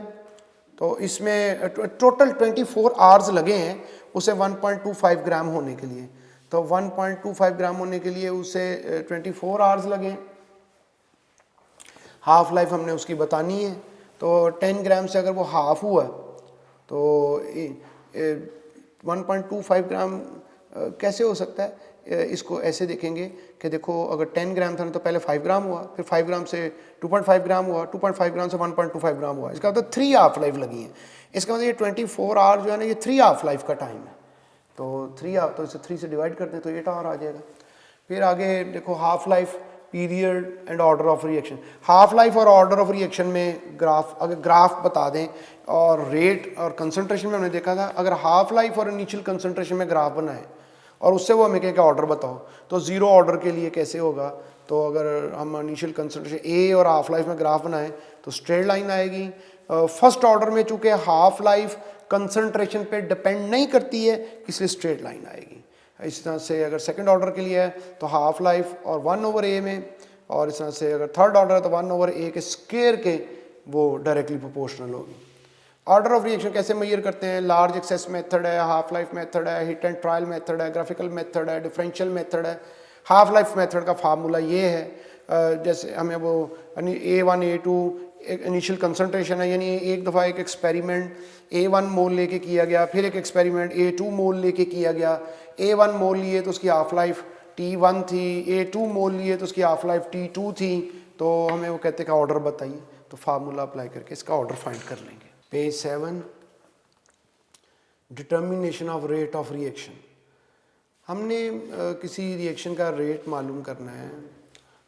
तो इसमें टोटल 24 आवर्स लगे हैं उसे 1.25 ग्राम होने के लिए, तो 1.25 ग्राम होने के लिए उसे 24 आवर्स लगे, हाफ लाइफ हमने उसकी बतानी है। तो 10 ग्राम से अगर वो हाफ हुआ तो 1.25 ग्राम कैसे हो सकता है, इसको ऐसे देखेंगे कि देखो अगर 10 ग्राम था तो पहले 5 ग्राम हुआ, फिर 5 ग्राम से 2.5 ग्राम हुआ, 2.5 ग्राम से 1.25 ग्राम हुआ, इसका मतलब 3 हाफ लाइफ लगी है। इसका मतलब ये 24 आवर जो है ना ये 3 हाफ लाइफ का टाइम है, तो 3 हाफ, तो इसे 3 से डिवाइड करते हैं तो 8 आवर आ जाएगा। फिर आगे देखो half life, period and order of reaction. Half life और ऑर्डर ऑफ रिएक्शन में ग्राफ, अगर ग्राफ बता दें और रेट और कंसंट्रेशन में हमने देखा था, अगर हाफ लाइफ और इनिशियल कंसंट्रेशन में ग्राफ बनाए और उससे वो हमें कहें कि ऑर्डर बताओ, तो ज़ीरो ऑर्डर के लिए कैसे होगा, तो अगर हम इनिशियल कंसंट्रेशन ए और हाफ लाइफ में ग्राफ बनाएं तो स्ट्रेट लाइन आएगी। फर्स्ट ऑर्डर में चूँकि हाफ लाइफ कंसंट्रेशन पे डिपेंड नहीं करती है इसलिए स्ट्रेट लाइन आएगी। इस तरह से अगर सेकंड ऑर्डर के लिए है तो हाफ लाइफ और 1/a में, और इस तरह से अगर थर्ड ऑर्डर है तो 1/a के स्क्वायर के वो डायरेक्टली प्रोपोर्शनल होगी। ऑर्डर ऑफ रिएक्शन कैसे मेजर करते हैं, लार्ज एक्सेस मेथड है, हाफ लाइफ मेथड है, हिट एंड ट्रायल मेथड है, ग्राफिकल मेथड है, डिफरेंशियल मेथड है। हाफ लाइफ मेथड का फार्मूला ये है, जैसे हमें वो A1 A2 एक इनिशियल कंसंट्रेशन है, यानी एक दफ़ा एक एक्सपेरिमेंट A1 मोल लेके किया गया, फिर एक एक्सपेरिमेंट A2 मोल लेके किया गया। A1 मोल लिए तो उसकी हाफ लाइफ T1 थी, A2 मोल लिए तो उसकी हाफ लाइफ T2 थी, तो हमें वो कहते हैं कि ऑर्डर बताइए। तो फार्मूला अप्लाई करके इसका ऑर्डर फाइंड कर लेंगे। Page 7, determination of rate of reaction. हमने किसी रिएक्शन का रेट मालूम करना है,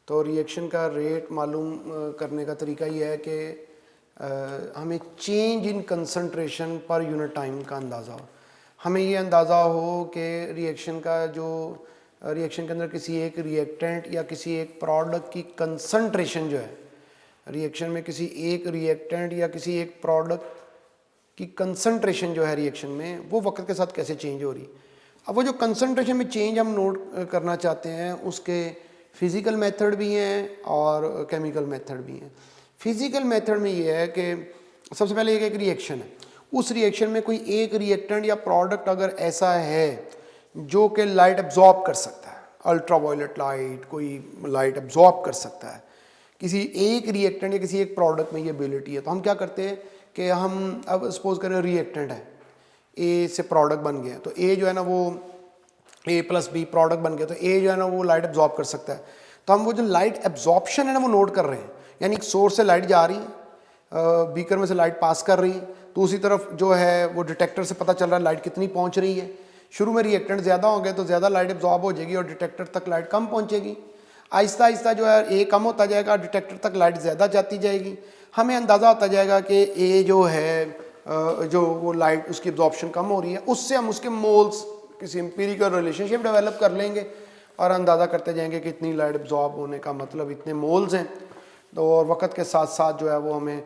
तो रिएक्शन का रेट मालूम करने का तरीका ये है कि हमें change in concentration per unit time का अंदाज़ा हो। हमें ये अंदाज़ा हो कि रिएक्शन का जो रिएक्शन के अंदर किसी एक रिएक्टेंट या किसी एक प्रोडक्ट की कंसंट्रेशन जो है, रिएक्शन में किसी एक रिएक्टेंट या किसी एक प्रोडक्ट की कंसंट्रेशन जो है रिएक्शन में, वो वक्त के साथ कैसे चेंज हो रही। अब वो जो कंसंट्रेशन में चेंज हम नोट करना चाहते हैं, उसके फिज़िकल मेथड भी हैं और केमिकल मेथड भी हैं। फिज़िकल मेथड में ये है कि सबसे पहले एक रिएक्शन है, उस रिएक्शन में कोई एक रिएक्टेंट या प्रोडक्ट अगर ऐसा है जो कि लाइट एब्जॉर्ब कर सकता है, अल्ट्रावायलेट लाइट कोई लाइट एब्जॉर्ब कर सकता है, किसी एक रिएक्टेंट या किसी एक प्रोडक्ट में ये एबिलिटी है, तो हम क्या करते हैं कि हम अब सपोज करें रिएक्टेंट है, ए से प्रोडक्ट बन गया, तो ए जो है ना वो ए प्लस बी प्रोडक्ट बन गया, तो ए जो है ना वो लाइट एब्जॉर्ब कर सकता है। तो हम वो जो लाइट एब्जॉर्प्शन है ना वो नोट कर रहे हैं, यानी एक सोर्स से लाइट जा रही है, बीकर में से लाइट पास कर रही है, तो उसी तरफ जो है वो डिटेक्टर से पता चल रहा है लाइट कितनी पहुंच रही है। शुरू में रिएक्टेंट ज़्यादा होंगे तो ज़्यादा लाइट एब्जॉर्ब हो जाएगी और डिटेक्टर तक लाइट कम पहुंचेगी। आहिस्ता आहिस्ता जो है ए कम होता जाएगा, डिटेक्टर तक लाइट ज़्यादा जाती जाएगी। हमें अंदाज़ा होता जाएगा कि ए जो है जो वो लाइट उसकी एब्जॉर्प्शन कम हो रही है, उससे हम उसके मोल्स किसी एम्पिरिकल रिलेशनशिप डेवलप कर लेंगे और अंदाज़ा करते जाएंगे कि इतनी लाइट एब्जॉर्ब होने का मतलब इतने मोल्स हैं। तो और वक्त के साथ साथ जो है वो हमें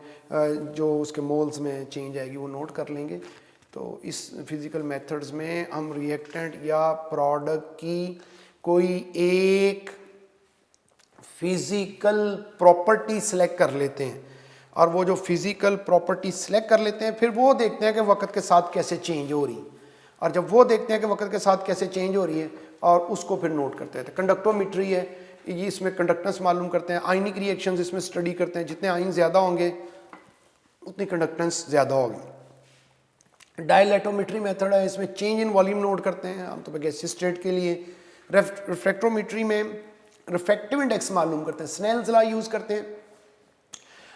जो उसके मोल्स में चेंज आएगी वो नोट कर लेंगे। तो इस फिज़िकल मेथड्स में हम रिएक्टेंट या प्रोडक्ट की कोई एक फिज़िकल प्रॉपर्टी सेलेक्ट कर लेते हैं, और वो जो फिज़िकल प्रॉपर्टी सेलेक्ट कर लेते हैं फिर वो देखते हैं कि वक्त के साथ कैसे चेंज हो रही, और जब वो देखते हैं कि वक्त के साथ कैसे चेंज हो रही है और उसको फिर नोट करते हैं। कंडक्टोमेट्री है ये, इसमें कंडक्टेंस मालूम करते हैं। आयनिक रिएक्शंस इसमें स्टडी करते हैं, जितने आयन ज़्यादा होंगे उतनी कंडक्टेंस ज़्यादा होगी। डायलैटोमेट्री मेथड है, इसमें चेंज इन वॉल्यूम नोट करते हैं आमतौर पर गैसीय स्टेट के लिए। रिफ्रैक्टोमेट्री में रिफ्रैक्टिव इंडेक्स मालूम करते हैं, स्नेल्स लॉ यूज़ करते हैं,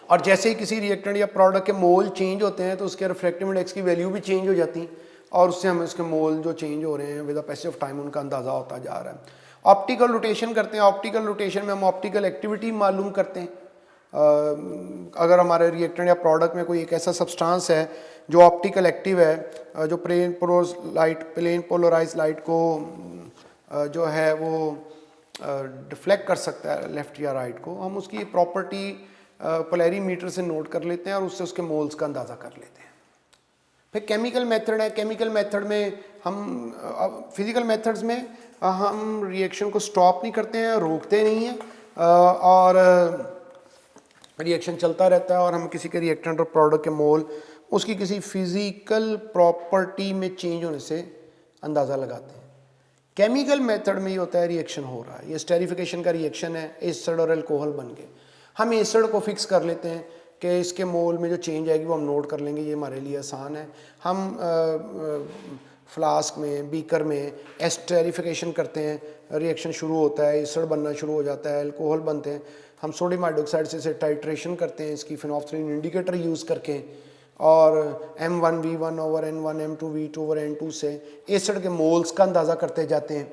और जैसे ही किसी रिएक्टेंट या प्रोडक्ट के मोल चेंज होते हैं तो उसके रिफ्रैक्टिव इंडेक्स की वैल्यू भी चेंज हो जाती है, और उससे हमें उसके मोल जो चेंज हो रहे हैं with the passage of time उनका अंदाज़ा होता जा रहा है। ऑप्टिकल रोटेशन करते हैं, ऑप्टिकल रोटेशन में हम ऑप्टिकल एक्टिविटी मालूम करते हैं। अगर हमारे रिएक्टेंट या प्रोडक्ट में कोई एक ऐसा सब्सटेंस है जो ऑप्टिकल एक्टिव है, जो प्लेन पोलराइज लाइट को जो है वो डिफ्लेक्ट कर सकता है लेफ़्ट या राइट को, हम उसकी प्रॉपर्टी पोलैरीमीटर से नोट कर लेते हैं और उससे उसके मोल्स का अंदाज़ा कर लेते हैं। फिर केमिकल मेथड है, केमिकल मेथड में हम फिज़िकल मेथड्स में हम रिएक्शन को स्टॉप नहीं करते हैं, रोकते नहीं हैं, और रिएक्शन चलता रहता है और हम किसी के रिएक्टेंट और प्रोडक्ट के मोल उसकी किसी फिज़िकल प्रॉपर्टी में चेंज होने से अंदाज़ा लगाते हैं। केमिकल मेथड में ये होता है रिएक्शन हो रहा है, ये स्टेरिफिकेशन का रिएक्शन है, एसिड और अल्कोहल बन के हम एसिड को फिक्स कर लेते हैं कि इसके मोल में जो चेंज आएगी वो हम नोट कर लेंगे, ये हमारे लिए आसान है। हम फ्लास्क में बीकर में एस्टेरिफिकेशन करते हैं, रिएक्शन शुरू होता है, एसिड बनना शुरू हो जाता है, अल्कोहल बनते हैं, हम सोडियम हाइड्रोक्साइड से टाइट्रेशन करते हैं इसकी फिनोल्फ्थालीन इंडिकेटर यूज़ करके, और M1V1 over N1 M2 V2 over N2 से एसिड के मोल्स का अंदाज़ा करते जाते हैं,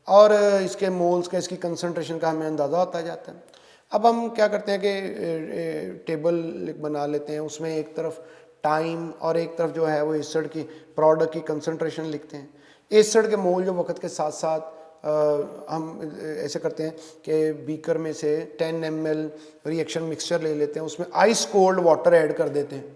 और इसके मोल्स का इसकी कंसंट्रेशन का हमें अंदाज़ा होता जाता है। अब हम क्या करते हैं कि टेबल बना लेते हैं, उसमें एक तरफ टाइम और एक तरफ जो है वो एसिड की प्रोडक्ट की कंसंट्रेशन लिखते हैं। एसिड के मोल जो वक्त के साथ साथ हम ऐसे करते हैं कि बीकर में से 10 ml रिएक्शन मिक्सचर ले लेते हैं, उसमें आइस कोल्ड वाटर ऐड कर देते हैं,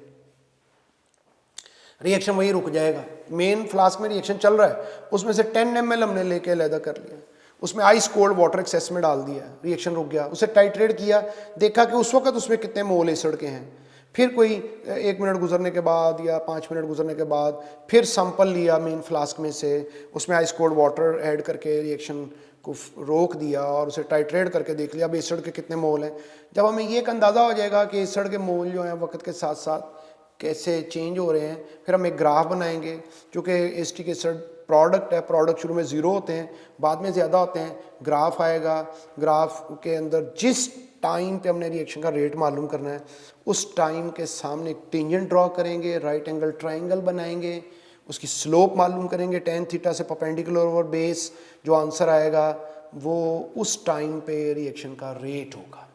रिएक्शन वहीं रुक जाएगा। मेन फ्लास्क में रिएक्शन चल रहा है, उसमें से 10 ml हमने लेके अलहदा कर लिया, उसमें आइस कोल्ड वाटर एक्सेस में डाल दिया, रिएक्शन रुक गया, उसे टाइट्रेट किया, देखा कि उस वक्त उसमें कितने मोल एसिड के हैं। फिर कोई 1 मिनट गुजरने के बाद या 5 मिनट गुजरने के बाद फिर सैंपल लिया मेन फ्लास्क में से, उसमें आइस कोल्ड वाटर ऐड करके रिएक्शन को रोक दिया और उसे टाइट्रेट करके देख लिया अब एसिड के कितने मोल हैं। जब हमें ये एक अंदाज़ा हो जाएगा कि एसिड के मोल जो हैं वक्त के साथ साथ कैसे चेंज हो रहे हैं, फिर हम एक ग्राफ बनाएंगे, क्योंकि एसिटिक एसिड प्रोडक्ट है, प्रोडक्ट शुरू में ज़ीरो होते हैं, बाद में ज़्यादा होते हैं, ग्राफ आएगा, ग्राफ के अंदर जिस टाइम पे हमने रिएक्शन का रेट मालूम करना है, उस टाइम के सामने एक टेंजेंट ड्रॉ करेंगे, राइट एंगल ट्राइंगल बनाएंगे, उसकी स्लोप मालूम करेंगे tan थीटा से परपेंडिकुलर ओवर बेस, जो आंसर आएगा वो उस टाइम पे रिएक्शन का रेट होगा।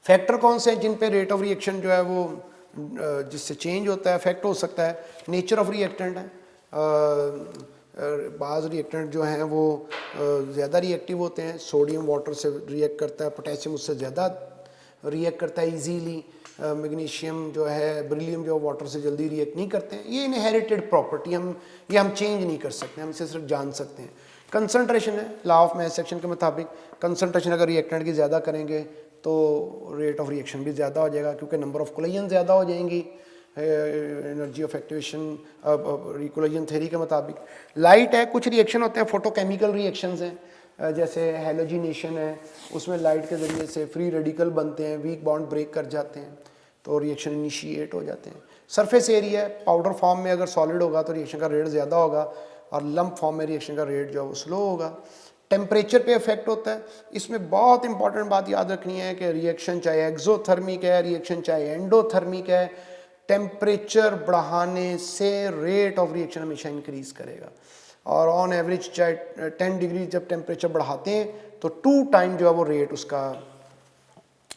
फैक्टर कौन से हैं जिन पे रेट ऑफ रिएक्शन जो है वो जिससे चेंज होता है, इफेक्ट हो सकता है? नेचर ऑफ रिएक्टेंट है, बाज़ रिएक्टेंट जो हैं वो ज़्यादा रिएक्टिव होते हैं, सोडियम वाटर से रिएक्ट करता है, पोटेशियम उससे ज़्यादा रिएक्ट करता है इजीली, मैग्नीशियम जो है, बेरिलियम जो वाटर से जल्दी रिएक्ट नहीं करते हैं। ये इनहेरिटेड प्रॉपर्टी हम चेंज नहीं कर सकते, हम इसे सिर्फ जान सकते हैं। कंसंट्रेशन है, लॉ ऑफ मैथ सेक्शन के मुताबिक कंसंट्रेशन अगर रिएक्टेंट की ज़्यादा करेंगे तो रेट ऑफ रिएक्शन भी ज़्यादा हो जाएगा, क्योंकि नंबर ऑफ कोलिजन ज़्यादा हो जाएंगी एनर्जी ऑफ एक्टिवेशन रिकोलिजन थ्योरी के मुताबिक। लाइट है, कुछ रिएक्शन होते हैं फोटोकेमिकल रिएक्शंस हैं, जैसे हैलोजिनेशन है, उसमें लाइट के ज़रिए से फ्री रेडिकल बनते हैं, वीक बॉन्ड ब्रेक कर जाते हैं तो रिएक्शन इनिशिएट हो जाते हैं। सरफेस एरिया है, पाउडर फॉर्म में अगर सॉलिड होगा तो रिएक्शन का रेट ज़्यादा होगा और लंप फॉर्म में रिएक्शन का रेट जो है वो स्लो होगा। टेम्परेचर पे इफेक्ट होता है, इसमें बहुत इंपॉर्टेंट बात याद रखनी है कि रिएक्शन चाहे एक्सोथर्मिक है, रिएक्शन चाहे एंडोथर्मिक है, टेम्परेचर बढ़ाने से रेट ऑफ रिएक्शन हमेशा इंक्रीज करेगा। और ऑन एवरेज चाहे 10 डिग्री जब टेम्परेचर बढ़ाते हैं तो 2 टाइम जो है वो रेट उसका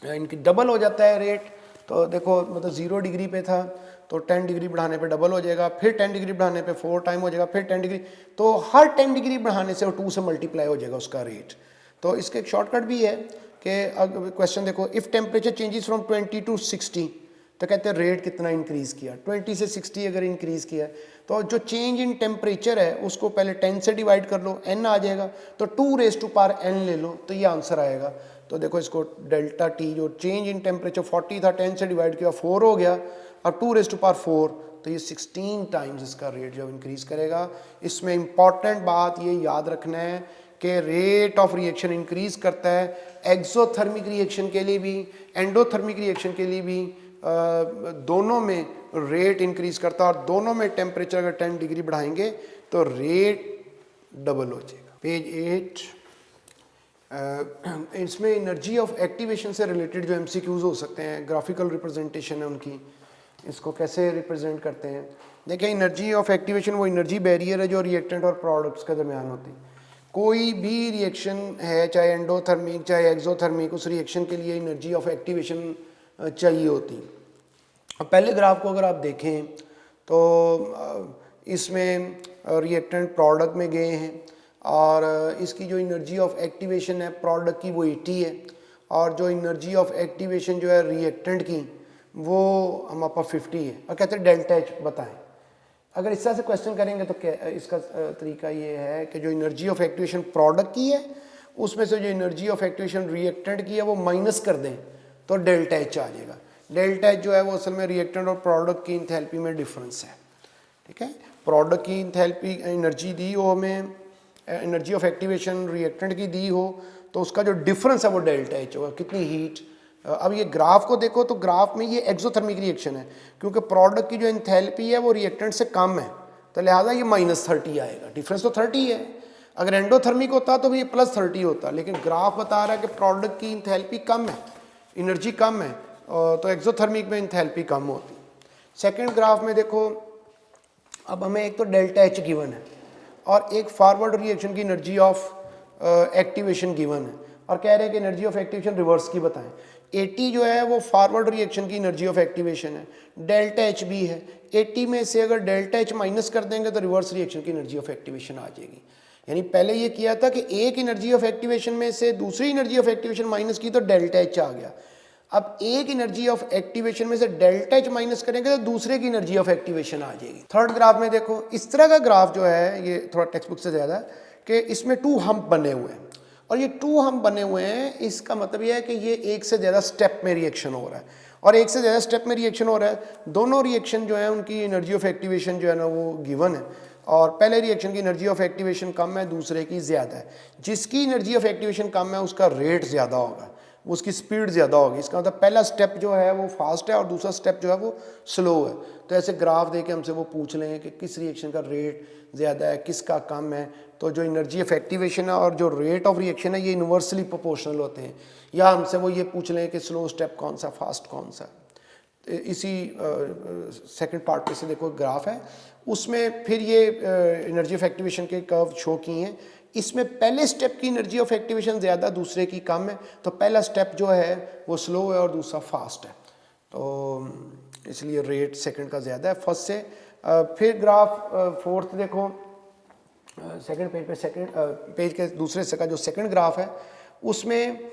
इनकी डबल हो जाता है रेट। तो देखो मतलब 0 डिग्री पे था तो 10 डिग्री बढ़ाने पे डबल हो जाएगा, फिर 10 डिग्री बढ़ाने पे 4 टाइम हो जाएगा, फिर 10 डिग्री, तो हर 10 डिग्री बढ़ाने से 2 से मल्टीप्लाई हो जाएगा उसका रेट। तो इसका एक शॉर्टकट भी है कि क्वेश्चन देखो, if temperature changes from 20 to 60 तो कहते हैं रेट कितना इंक्रीज़ किया, 20 से 60 अगर इंक्रीज़ किया तो जो चेंज इन टेम्परेचर है उसको पहले 10 से डिवाइड कर लो, n आ जाएगा, तो 2⁻n ले लो तो ये आंसर आएगा। तो देखो इसको डेल्टा टी जो चेंज इन टेम्परेचर 40 था, 10 से डिवाइड किया 4 हो गया, अब 2⁴ तो ये 16 टाइम्स इसका रेट जब इंक्रीज़ करेगा। इसमें इंपॉर्टेंट बात ये याद रखना है कि रेट ऑफ रिएक्शन इंक्रीज़ करता है एक्सोथर्मिक रिएक्शन के लिए भी, एंडोथर्मिक रिएक्शन के लिए भी, दोनों में रेट इंक्रीज़ करता है और दोनों में टेम्परेचर अगर 10 डिग्री बढ़ाएंगे तो रेट डबल हो जाएगा। पेज 8, इसमें एनर्जी ऑफ एक्टिवेशन से रिलेटेड जो MCQs हो सकते हैं, ग्राफिकल रिप्रेजेंटेशन है उनकी, इसको कैसे रिप्रेजेंट करते हैं। देखिए एनर्जी ऑफ एक्टिवेशन वो एनर्जी बैरियर है जो रिएक्टेंट और प्रोडक्ट्स के दरमियान होती है। कोई भी रिएक्शन है चाहे एंडोथर्मिक चाहे एक्सोथर्मिक, उस रिएक्शन के लिए एनर्जी ऑफ एक्टिवेशन चाहिए होती। अब पहले ग्राफ को अगर आप देखें तो इसमें रिएक्टेंट प्रोडक्ट में गए हैं और इसकी जो एनर्जी ऑफ एक्टिवेशन है प्रोडक्ट की वो 80 है और जो एनर्जी ऑफ एक्टिवेशन जो है रिएक्टेंट की वो हम आपका 50 है और कहते हैं डेल्टा एच बताएं। अगर इस तरह से क्वेश्चन करेंगे तो क्या इसका तरीका ये है कि जो एनर्जी ऑफ एक्टिवेशन प्रोडक्ट की है उसमें से जो एनर्जी ऑफ एक्टिवेशन रिएक्टेंट की है वो माइनस कर दें तो डेल्टा एच आ जाएगा। डेल्टा एच जो है वो असल में रिएक्टेंट और प्रोडक्ट की इंथैल्पी में डिफरेंस है, ठीक है। प्रोडक्ट की इंथैल्पी एनर्जी दी हो हमें, एनर्जी ऑफ एक्टिवेशन रिएक्टेंट की दी हो तो उसका जो डिफरेंस है वो डेल्टा एच होगा, कितनी हीट। अब ये ग्राफ को देखो तो ग्राफ में ये एक्सोथर्मिक रिएक्शन है क्योंकि प्रोडक्ट की जो एंथैल्पी है वो रिएक्टेंट से कम है तो लिहाजा ये -30 आएगा, डिफरेंस तो 30 है। अगर एंडोथर्मिक होता तो भी ये +30 होता, लेकिन ग्राफ बता रहा है कि प्रोडक्ट की एंथैल्पी कम है, एनर्जी कम है, तो एक्सोथर्मिक में एंथैल्पी कम होती। सेकेंड ग्राफ में देखो, अब हमें एक तो डेल्टा एच गिवन है और एक फॉरवर्ड रिएक्शन की एनर्जी ऑफ एक्टिवेशन गिवन है और कह रहे हैं कि एनर्जी ऑफ एक्टिवेशन रिवर्स की बताएं। 80 जो है वो फॉरवर्ड रिएक्शन की एनर्जी ऑफ एक्टिवेशन है, डेल्टा एच भी है। 80 में से अगर डेल्टा एच माइनस कर देंगे तो रिवर्स रिएक्शन की एनर्जी ऑफ एक्टिवेशन आ जाएगी। यानी पहले ये किया था कि एक एनर्जी ऑफ एक्टिवेशन में से दूसरी एनर्जी ऑफ एक्टिवेशन माइनस की तो डेल्टा एच आ गया। अब एक एनर्जी ऑफ एक्टिवेशन में से डेल्टा एच माइनस करेंगे तो दूसरे की एनर्जी ऑफ एक्टिवेशन आ जाएगी। थर्ड ग्राफ में देखो, इस तरह का ग्राफ जो है ये थोड़ा टेक्स्ट बुक से ज़्यादा है कि इसमें 2 हम्प बने हुए हैं और ये 2 हम्प बने हुए हैं, इसका मतलब ये है कि ये एक से ज़्यादा स्टेप में रिएक्शन हो रहा है और एक से ज़्यादा स्टेप में रिएक्शन हो रहा है। दोनों रिएक्शन जो है उनकी एनर्जी ऑफ एक्टिवेशन जो है ना वो गिवन है और पहले रिएक्शन की एनर्जी ऑफ एक्टिवेशन कम है, दूसरे की ज़्यादा है। जिसकी एनर्जी ऑफ एक्टिवेशन कम है उसका रेट ज़्यादा होगा, उसकी स्पीड ज़्यादा होगी। इसका मतलब पहला स्टेप जो है वो फास्ट है और दूसरा स्टेप जो है वो स्लो है। तो ऐसे ग्राफ दे के हमसे वो पूछ लें कि किस रिएक्शन का रेट ज़्यादा है, किसका कम है, तो जो एनर्जी ऑफ एक्टिवेशन है और जो रेट ऑफ रिएक्शन है ये इन्वर्सली प्रोपोर्शनल होते हैं। या हमसे वो ये पूछ लें कि स्लो स्टेप कौन सा, फास्ट कौन सा। इसी सेकंड पार्ट पे से देखो ग्राफ है, उसमें फिर ये एनर्जी ऑफ एक्टिवेशन के कर्व शो किए हैं। इसमें पहले स्टेप की एनर्जी ऑफ एक्टिवेशन ज़्यादा, दूसरे की कम है। तो पहला स्टेप जो है वो स्लो है और दूसरा फास्ट है, तो इसलिए रेट सेकंड का ज़्यादा है फर्स्ट से। फिर ग्राफ फोर्थ देखो, सेकंड पेज पे, सेकंड पेज के दूसरे से का जो सेकंड ग्राफ है उसमें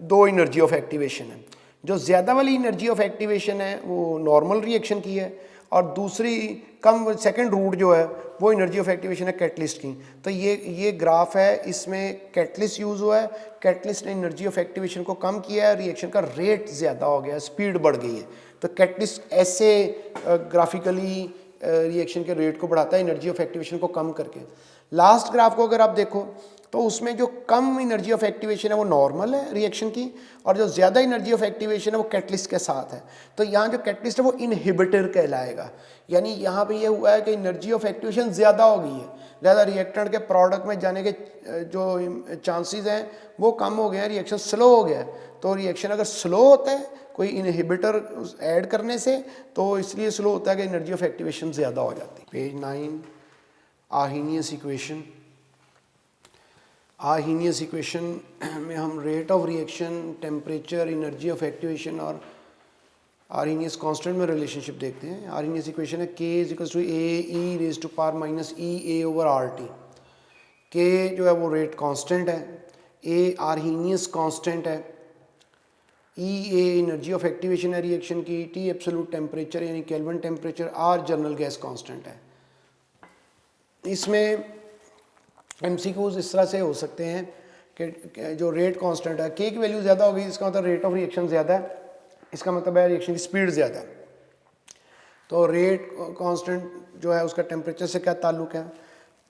दो एनर्जी ऑफ एक्टिवेशन है। जो ज़्यादा वाली एनर्जी ऑफ एक्टिवेशन है वो नॉर्मल रिएक्शन की है और दूसरी कम सेकंड रूट जो है वो एनर्जी ऑफ एक्टिवेशन है कैटलिस्ट की। तो ये ग्राफ है, इसमें कैटलिस्ट यूज़ हुआ है, कैटलिस्ट ने एनर्जी ऑफ एक्टिवेशन को कम किया है, रिएक्शन का रेट ज़्यादा हो गया, स्पीड बढ़ गई है। तो कैटलिस्ट ऐसे ग्राफिकली रिएक्शन के रेट को बढ़ाता है एनर्जी ऑफ एक्टिवेशन को कम करके। लास्ट ग्राफ को अगर आप देखो तो उसमें जो कम एनर्जी ऑफ एक्टिवेशन है वो नॉर्मल है रिएक्शन की, और जो ज़्यादा एनर्जी ऑफ एक्टिवेशन है वो कैटलिस्ट के साथ है। तो यहाँ जो कैटलिस्ट है वो इनहिबिटर कहलाएगा। यानी यहाँ पे ये हुआ है कि एनर्जी ऑफ एक्टिवेशन ज़्यादा हो गई है, ज़्यादा रिएक्टेंट के प्रोडक्ट में जाने के जो चांसेस हैं वो कम हो गए हैं, रिएक्शन स्लो हो गया है। तो रिएक्शन अगर स्लो होता है कोई इनहिबिटर ऐड करने से, तो इसलिए स्लो होता है कि एनर्जी ऑफ एक्टिवेशन ज़्यादा हो जाती है। Page 9, Arrhenius equation. Arrhenius equation में हम rate of reaction, temperature, energy of activation और आर्हीनियस कांस्टेंट में रिलेशनशिप देखते हैं। आर्हीनियस इक्वेशन है K = AE raised to power minus EA/RT। K जो है वो रेट कांस्टेंट है, A आर्हीनियस कांस्टेंट है, EA एनर्जी ऑफ एक्टिवेशन है रिएक्शन की, T एब्सोल्यूट टेम्परेचर यानी kelvin temperature, R general gas constant है। इसमें MCQs इस तरह से हो सकते हैं कि जो रेट कांस्टेंट है, K की वैल्यू ज़्यादा होगी, इसका मतलब रेट ऑफ रिएक्शन ज़्यादा है, इसका मतलब है रिएक्शन की स्पीड ज़्यादा है। तो रेट कांस्टेंट जो है उसका टेम्परेचर से क्या ताल्लुक़ है?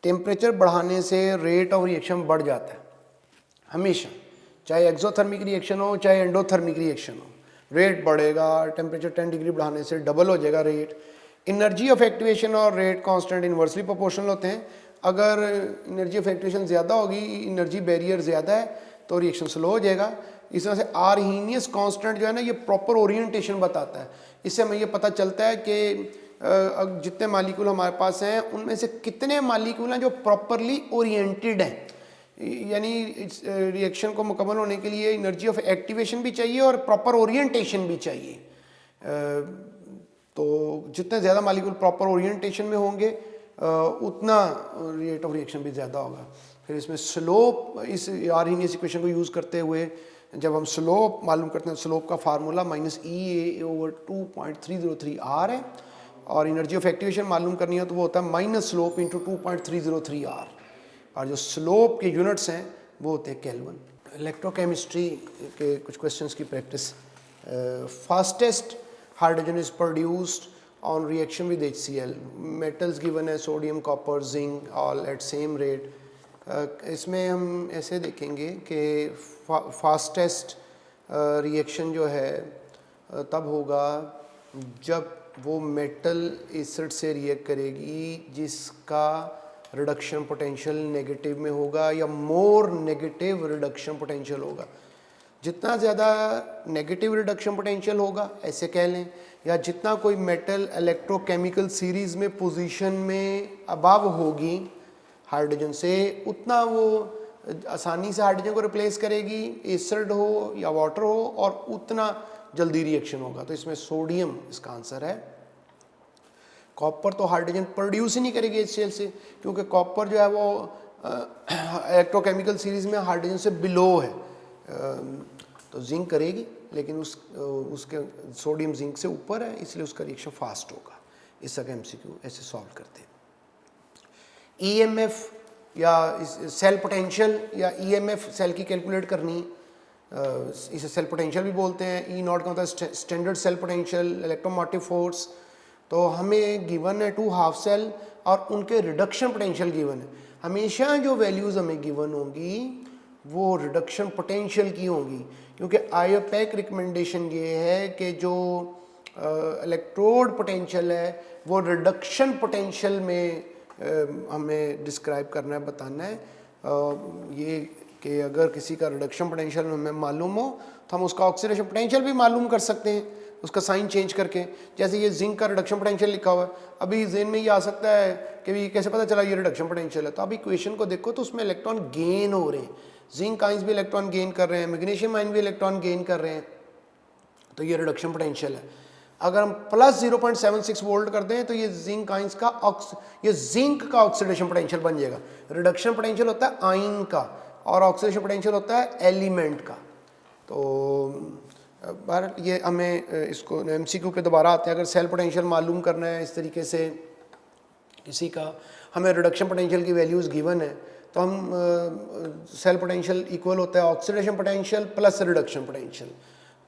टेम्परेचर बढ़ाने से रेट ऑफ रिएक्शन बढ़ जाता है हमेशा, चाहे एक्सोथर्मिक रिएक्शन हो चाहे एंडोथर्मिक रिएक्शन हो, रेट बढ़ेगा। टेम्परेचर 10 डिग्री बढ़ाने से डबल हो जाएगा रेट। एनर्जी ऑफ एक्टिवेशन और रेट कांस्टेंट इन्वर्सली प्रोपोर्शनल होते हैं। अगर एनर्जी ऑफ एक्टिवेशन ज़्यादा होगी, एनर्जी बैरियर ज़्यादा है, तो रिएक्शन स्लो हो जाएगा। इस तरह से आर्हीनियस कांस्टेंट जो है ना ये प्रॉपर ओरिएंटेशन बताता है। इससे हमें ये पता चलता है कि जितने मालिक्यूल हमारे पास हैं उनमें से कितने मालिक्यूल हैं जो प्रॉपरली ओरिएंटेड हैं। यानी इस रिएक्शन को मुकम्मल होने के लिए एनर्जी ऑफ एक्टिवेशन भी चाहिए और प्रॉपर ओरिएंटेशन भी चाहिए। तो जितने ज़्यादा मालिक्यूल प्रॉपर ओरिएंटेशन में होंगे उतना रेट ऑफ रिएक्शन भी ज़्यादा होगा। फिर इसमें स्लोप, इस आर्हीनियस इक्वेशन को यूज़ करते हुए जब हम स्लोप मालूम करते हैं, स्लोप का फार्मूला -EA/2.303R है, और एनर्जी ऑफ एक्टिवेशन मालूम करनी हो तो वो होता है माइनस स्लोप इंटू 2.303R, और जो स्लोप के यूनिट्स हैं वो होते हैं केल्विन। इलेक्ट्रोकेमिस्ट्री के कुछ क्वेश्चंस की practice. Fastest hydrogen is produced on reaction with HCl। Metals given है sodium, copper, zinc, all at same rate. इसमें हम ऐसे देखेंगे कि फास्टेस्ट रिएक्शन जो है तब होगा जब वो मेटल एसिड से रिएक्ट करेगी जिसका रिडक्शन पोटेंशियल नेगेटिव में होगा या मोर नेगेटिव रिडक्शन पोटेंशियल होगा। जितना ज़्यादा नेगेटिव रिडक्शन पोटेंशियल होगा ऐसे कह लें, या जितना कोई मेटल इलेक्ट्रोकेमिकल सीरीज़ में पोजीशन में अबव होगी हाइड्रोजन से, उतना वो आसानी से हाइड्रोजन को रिप्लेस करेगी, एसिड हो या वाटर हो, और उतना जल्दी रिएक्शन होगा। तो इसमें सोडियम इसका आंसर है। कॉपर तो हाइड्रोजन प्रोड्यूस ही नहीं करेगी HCl से, क्योंकि कॉपर जो है वो इलेक्ट्रोकेमिकल सीरीज़ में हाइड्रोजन से बिलो है। तो जिंक करेगी, लेकिन उसके सोडियम जिंक से ऊपर है, इसलिए उसका रिएक्शन फास्ट होगा। इस तरह MCQ ऐसे सॉल्व करते हैं। EMF या सेल पोटेंशियल या EMF सेल की कैलकुलेट करनी, इसे सेल पोटेंशियल भी बोलते हैं। E0 का होता है standard cell potential, electromotive force. तो हमें गिवन है 2 हाफ सेल और उनके रिडक्शन पोटेंशियल गिवन है। हमेशा जो वैल्यूज़ हमें गिवन होंगी वो रिडक्शन पोटेंशियल की होंगी, क्योंकि IUPAC रिकमेंडेशन ये है कि जो इलेक्ट्रोड पोटेंशियल है वो रिडक्शन पोटेंशियल में हमें डिस्क्राइब करना है, बताना है। ये कि अगर किसी का रिडक्शन पोटेंशियल हमें मालूम हो तो हम उसका ऑक्सीडेशन पोटेंशियल भी मालूम कर सकते हैं उसका साइन चेंज करके। जैसे ये जिंक का रिडक्शन पोटेंशियल लिखा हुआ है, अभी जेन में ये आ सकता है कि भी कैसे पता चला ये रिडक्शन पोटेंशियल है, तो आप इक्वेशन को देखो तो उसमें इलेक्ट्रॉन गेन हो रहे हैं, जिंक आइंस भी इलेक्ट्रॉन गेन कर रहे हैं, मैग्नीशियम आइन भी इलेक्ट्रॉन गेन कर रहे हैं, तो ये रिडक्शन पोटेंशियल है। अगर हम प्लस 0.76 वोल्ट कर दें तो ये जिंक आइंस का ये जिंक का ऑक्सीडेशन पोटेंशियल बन जाएगा। रिडक्शन पोटेंशियल होता है आइन का और ऑक्सीडेशन पोटेंशियल होता है एलिमेंट का। तो बार ये हमें इसको MCQ पे दोबारा आते हैं। अगर सेल पोटेंशियल मालूम करना है इस तरीके से किसी का, हमें रिडक्शन पोटेंशियल की वैल्यूज़ गिवन है, तो हम सेल पोटेंशियल इक्वल होता है oxidation potential plus reduction potential.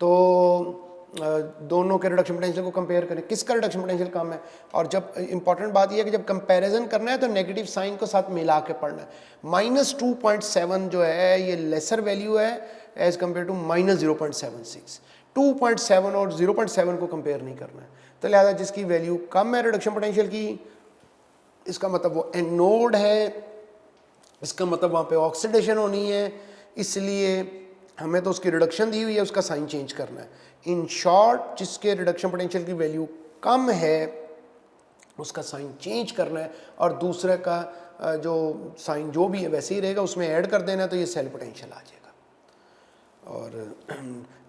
तो दोनों के रिडक्शन पोटेंशियल को कंपेयर करें, किसका रिडक्शन पोटेंशियल कम है। और जब इंपॉर्टेंट बात यह है कि जब कंपैरिजन करना है तो नेगेटिव साइन को साथ मिला के पढ़ना है। -2.7 जो है ये लेसर वैल्यू है एज कम्पेयर टू -0.76। 2.7 और 0.7 को कंपेयर नहीं करना है, तो लिहाजा जिसकी वैल्यू कम है रिडक्शन पोटेंशियल की, इसका मतलब वो एनोड है, इसका मतलब वहाँ पे ऑक्सीडेशन होनी है, इसलिए हमें तो उसकी रिडक्शन दी हुई है, उसका साइन चेंज करना है। इन शॉर्ट जिसके रिडक्शन पोटेंशियल की वैल्यू कम है उसका साइन चेंज करना है, और दूसरे का जो साइन जो भी है वैसे ही रहेगा, उसमें ऐड कर देना है, तो ये सेल पोटेंशियल आ जाएगा। और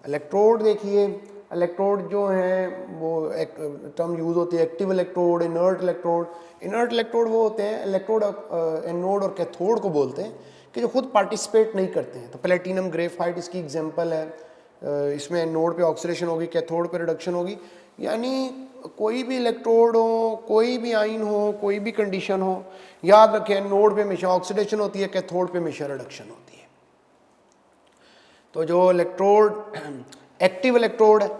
इलेक्ट्रोड देखिए, इलेक्ट्रोड जो हैं वो एक टर्म यूज़ होती है active electrode, inert electrode. Inert electrode वो होते हैं, इलेक्ट्रोड एनोड और कैथोड को बोलते हैं, कि जो खुद पार्टिसिपेट नहीं करते हैं। तो प्लेटिनम ग्रेफाइट इसकी एग्जांपल है। इसमें एनोड पे ऑक्सीडेशन होगी, कैथोड पे रिडक्शन होगी। यानी कोई भी इलेक्ट्रोड हो, कोई भी आइन हो, कोई भी कंडीशन हो, याद रखें एनोड पे हमेशा ऑक्सीडेशन होती है, कैथोड पे हमेशा रिडक्शन होती है। तो जो इलेक्ट्रोड एक्टिव इलेक्ट्रोड है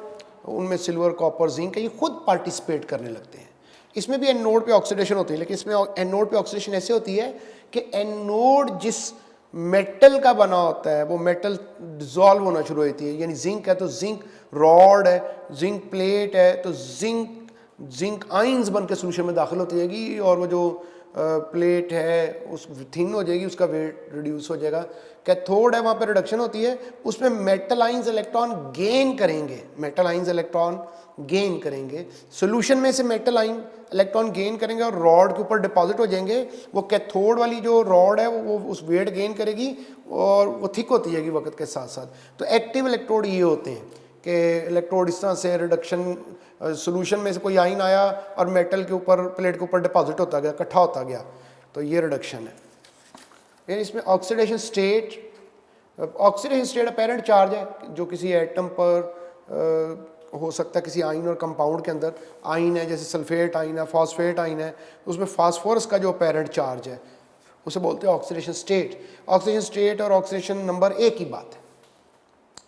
उनमें सिल्वर, कॉपर, जिंक ये खुद पार्टिसिपेट करने लगते हैं। इसमें भी एनोड पे ऑक्सीडेशन होती है, लेकिन इसमें एनोड पे ऑक्सीडेशन ऐसे होती है कि एनोड जिस मेटल का बना होता है वो मेटल डिजॉल्व होना शुरू होती है। यानी जिंक है तो जिंक रॉड है, जिंक प्लेट है तो जिंक आइंस बन के सोल्यूशन में दाखिल होती जाएगी, और वो जो प्लेट है उस थिन हो जाएगी, उसका वेट रिड्यूस हो जाएगा। कैथोड है वहाँ पे रिडक्शन होती है, उसमें मेटल आइंस इलेक्ट्रॉन गेन करेंगे, मेटल आइंस इलेक्ट्रॉन गेन करेंगे सोल्यूशन में से, मेटल आइन इलेक्ट्रॉन गेन करेंगे और रॉड के ऊपर डिपॉजिट हो जाएंगे। वो कैथोड वाली जो रॉड है वो उस वेट गेन करेगी और वो थिक होती जाएगी वक्त के साथ साथ। तो एक्टिव इलेक्ट्रोड ये होते हैं कि इलेक्ट्रोड इस तरह से रिडक्शन सोल्यूशन में से कोई आइन आया और मेटल के ऊपर, प्लेट के ऊपर डिपॉजिट होता गया, इकट्ठा होता गया, तो ये रिडक्शन है। यानी इसमें ऑक्सीडेशन स्टेट अपेरेंट चार्ज है जो किसी एटम पर हो सकता है, किसी आइन और कंपाउंड के अंदर। आइन है जैसे सल्फेट आइन है, फॉस्फेट आइन है, उसमें फास्फोरस का जो अपेरेंट चार्ज है उसे बोलते हैं ऑक्सीडेशन स्टेट। ऑक्सीडेशन स्टेट और ऑक्सीडेशन नंबर एक ही बात है,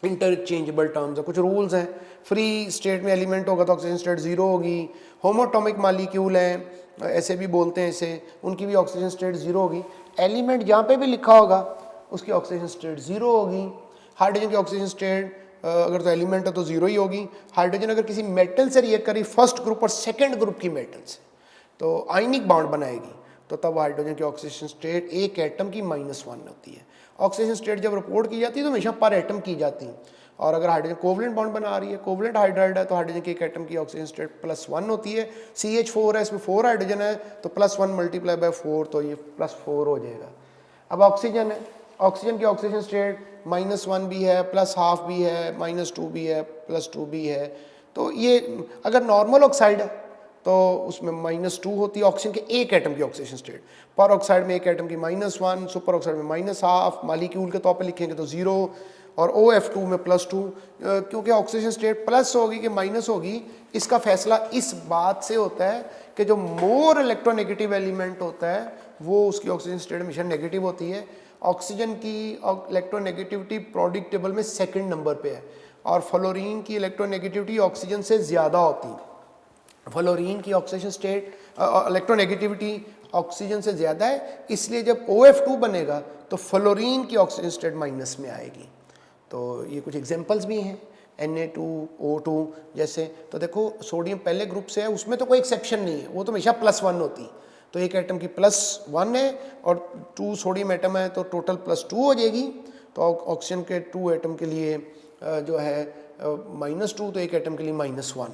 इंटरचेंजेबल टर्म्स है, कुछ रूल्स हैं। फ्री स्टेट में एलिमेंट होगा तो ऑक्सीजन स्टेट 0 होगी। होमोटॉमिक मालिक्यूल हैं ऐसे भी बोलते हैं इसे, उनकी भी ऑक्सीजन स्टेट 0 होगी। एलिमेंट जहाँ पे भी लिखा होगा उसकी ऑक्सीजन स्टेट 0 होगी। हाइड्रोजन की ऑक्सीजन स्टेट अगर तो एलिमेंट है तो 0 ही होगी। हाइड्रोजन अगर किसी मेटल से रिएक्ट करी, फर्स्ट ग्रुप और सेकेंड ग्रुप की मेटल से, तो आयनिक बॉन्ड बनाएगी, तो तब हाइड्रोजन की ऑक्सीजन स्टेट एक एटम की -1 होती है। ऑक्सीजन स्टेट जब रिपोर्ट की जाती है तो हमेशा पर एटम की जाती है, और अगर हाइड्रोजन कोवलेंट बॉन्ड बना रही है, कोवलेंट हाइड्राइड है, तो हाइड्रोजन की एक एटम की ऑक्सीजन स्टेट +1 होती है। CH4 है, इसमें 4 हाइड्रोजन है, तो +1 × 4 तो ये +4 हो जाएगा। अब ऑक्सीजन है, ऑक्सीजन की ऑक्सीजन स्टेट -1 भी है, +½ भी है, -2 भी है, +2 भी है। तो ये अगर नॉर्मल ऑक्साइड है तो उसमें -2 होती है ऑक्सीजन के एक एटम की ऑक्सीजन स्टेट। पर ऑक्साइड में एक एटम की -1, सुपर ऑक्साइड में -½ मालिक्यूल के तौर पे लिखेंगे तो 0, और OF2 में +2। क्योंकि ऑक्सीजन स्टेट प्लस होगी कि माइनस होगी, इसका फैसला इस बात से होता है कि जो मोर इलेक्ट्रोनेगेटिव एलिमेंट होता है वो उसकी ऑक्सीजन स्टेट हमेशा नेगेटिव होती है। ऑक्सीजन की इलेक्ट्रोनेगेटिविटी प्रोडिक टेबल में सेकंड नंबर पे है, और फ्लोरीन की इलेक्ट्रोनेगेटिविटी ऑक्सीजन से ज़्यादा होती है। फ्लोरीन की ऑक्सीजन स्टेट इलेक्ट्रोनेगेटिविटी ऑक्सीजन से ज़्यादा है, इसलिए जब OF2 बनेगा तो फ्लोरीन की ऑक्सीजन स्टेट माइनस में आएगी। तो ये कुछ एग्जांपल्स भी हैं Na2O2 जैसे। तो देखो सोडियम पहले ग्रुप से है, उसमें तो कोई एक्सेप्शन नहीं है, वो तो हमेशा +1 होती। तो एक एटम की +1 है और 2 सोडियम एटम है तो टोटल +2 हो जाएगी। तो ऑक्सीजन के 2 एटम के लिए जो है -2, तो एक एटम के लिए -1।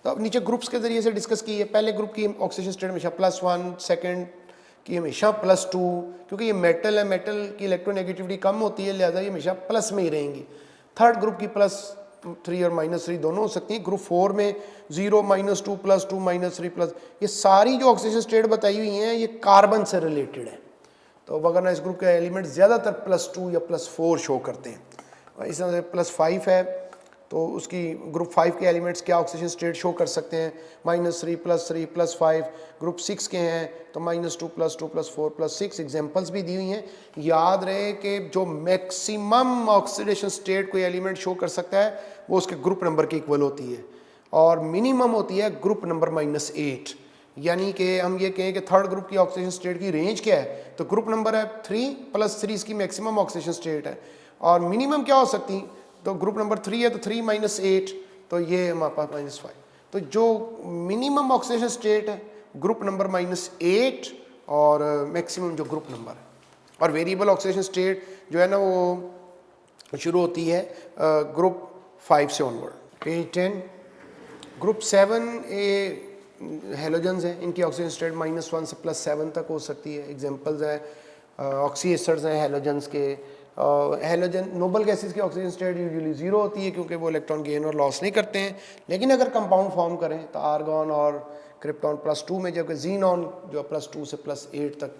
तो अब नीचे ग्रुप्स के ज़रिए से डिस्कस की है। पहले ग्रुप की ऑक्सीजन स्टेट हमेशा +1, सेकंड की हमेशा +2, क्योंकि ये मेटल है, मेटल की इलेक्ट्रोनेगेटिविटी कम होती है, लिहाजा ये हमेशा प्लस में ही रहेंगी। थर्ड ग्रुप की +3 और -3 दोनों हो सकती हैं। ग्रुप 4 में 0, -2, +2, -3 प्लस, ये सारी जो ऑक्सीजन स्टेट बताई हुई हैं ये कार्बन से रिलेटेड है। तो वगरना इस ग्रुप के एलिमेंट ज़्यादातर +2 या +4 शो करते हैं। इस तरह से +5 है तो उसकी ग्रुप 5 के एलिमेंट्स क्या ऑक्सीजन स्टेट शो कर सकते हैं, -3, +3, +5। ग्रुप 6 के हैं तो -2, +2, +4, +6 एग्जांपल्स भी दी हुई हैं। याद रहे कि जो मैक्सिमम ऑक्सीडेशन स्टेट कोई एलिमेंट शो कर सकता है वो उसके ग्रुप नंबर के इक्वल होती है और मिनिमम होती है ग्रुप नंबर -8। यानी कि हम ये कहें कि थर्ड ग्रुप की ऑक्सीजन स्टेट की रेंज क्या है, तो ग्रुप नंबर है 3 + 3 इसकी मैक्सिमम ऑक्सीजन स्टेट है और मिनिमम क्या हो सकती, तो ग्रुप नंबर 3 है तो 3 - 8, तो ये हमारे पास -5। तो जो मिनिमम ऑक्सीडेशन स्टेट है ग्रुप नंबर -8 और मैक्सिमम जो ग्रुप नंबर है। और वेरिएबल ऑक्सीडेशन स्टेट जो है ना वो शुरू होती है ग्रुप 5 से ऑनवर्ड। पेज 10 ग्रुप 7 ए हेलोजन्स हैं, इनकी ऑक्सीजन स्टेट -1 से +7 तक हो सकती है। एग्जांपल्स हैं ऑक्सी एस्टर्स हैं हेलोजन्स के। हेलोजन नोबल गैसेस की ऑक्सीजन स्टेट यूजुअली 0 होती है क्योंकि वो इलेक्ट्रॉन गेन और लॉस नहीं करते हैं। लेकिन अगर कंपाउंड फॉर्म करें तो आर्गॉन और क्रिप्टॉन +2 में, जबकि जीनॉन जो +2 से +8 तक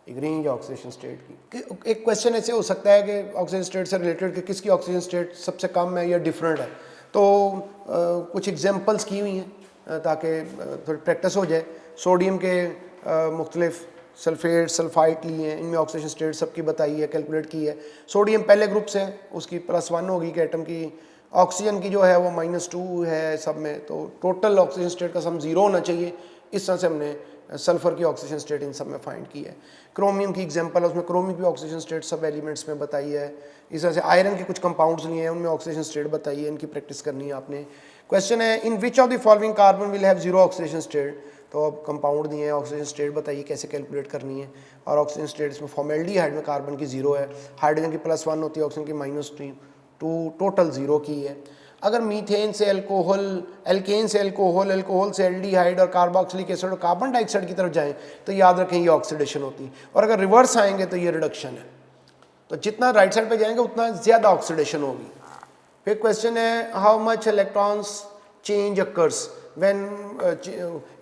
एक रेंज है ऑक्सीडेशन स्टेट की। एक क्वेश्चन ऐसे हो सकता है कि ऑक्सीजन स्टेट से रिलेटेड कि किसकी ऑक्सीजन स्टेट सबसे कम है या डिफरेंट है। तो कुछ एग्जांपल्स की हुई हैं ताकि थोड़ी प्रैक्टिस हो जाए। सोडियम के मुख्तलिफ सल्फेट सल्फाइड लिए हैं, इनमें ऑक्सीडेशन स्टेट सबकी बताई है, कैलकुलेट की है। सोडियम पहले ग्रुप से उसकी +1 होगी कि एटम की। ऑक्सीजन की जो है वो -2 है सब में, तो टोटल ऑक्सीजन स्टेट का सम 0 होना चाहिए। इस तरह से हमने सल्फर की ऑक्सीजन स्टेट इन सब में फाइंड की है। क्रोमियम की एग्जांपल है, उसमें क्रोमियम की ऑक्सीजन स्टेट सब एलिमेंट्स में बताई है। इस तरह से आयरन के कुछ कंपाउंड्स लिए हैं, उनमें ऑक्सीजन स्टेट बताई है, इनकी प्रैक्टिस करनी है आपने। क्वेश्चन है in which of the following carbon will have 0 oxidation state. तो अब कंपाउंड दिए हैं, ऑक्सीजन स्टेट बताइए कैसे कैलकुलेट करनी है। और ऑक्सीजन स्टेट इसमें फॉर्मेल्डिहाइड में कार्बन की 0 है, हाइड्रोजन की +1 होती है, ऑक्सीजन की -2, टोटल 0 की है। अगर मीथेन से अल्कोहल, एल्केन से अल्कोहल, अल्कोहल से एल्डिहाइड और कार्बोक्सिलिक एसिड और कार्बन डाइऑक्साइड की तरफ जाएं तो याद रखें ये ऑक्सीडेशन होती है, और अगर रिवर्स आएंगे तो ये रिडक्शन है। तो जितना राइट साइड पे जाएंगे उतना ज़्यादा ऑक्सीडेशन होगी। फिर क्वेश्चन है how much electrons change occurs when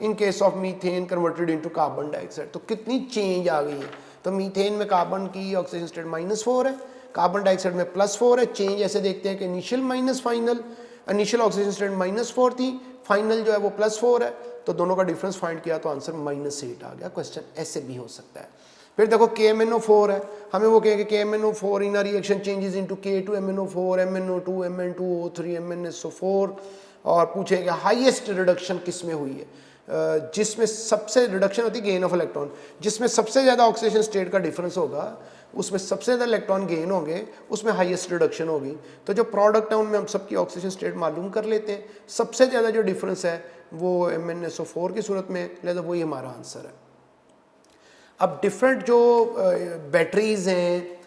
in case of methane converted into carbon dioxide. तो कितनी चेंज आ गई है। तो मीथेन में कार्बन की ऑक्सीजन स्टेट -4 है, कार्बन डाइऑक्साइड में +4 है। चेंज ऐसे देखते हैं कि initial minus final, initial oxygen state -4 थी, फाइनल जो है वो +4 है, तो दोनों का डिफरेंस फाइंड किया तो आंसर -8 आ गया। क्वेश्चन ऐसे भी हो सकता है। फिर देखो KMnO4 है, हमें वो कहेंगे KMnO4 in a reaction changes into K2MnO4 MnO2 Mn2O3 MnSO4, और पूछेगा हाईएस्ट रिडक्शन किस में हुई है। जिसमें सबसे रिडक्शन होती है गेन ऑफ इलेक्ट्रॉन, जिसमें सबसे ज़्यादा ऑक्सीडेशन स्टेट का डिफरेंस होगा उसमें सबसे ज़्यादा इलेक्ट्रॉन गेन होंगे, उसमें हाईएस्ट रिडक्शन होगी। तो जो प्रोडक्ट है उनमें हम सबकी ऑक्सीजन स्टेट मालूम कर लेते हैं। सबसे ज़्यादा जो डिफरेंस है वो MnSO4 की सूरत में, लिहाजा वही हमारा आंसर है। अब डिफरेंट जो बैटरीज़ हैं,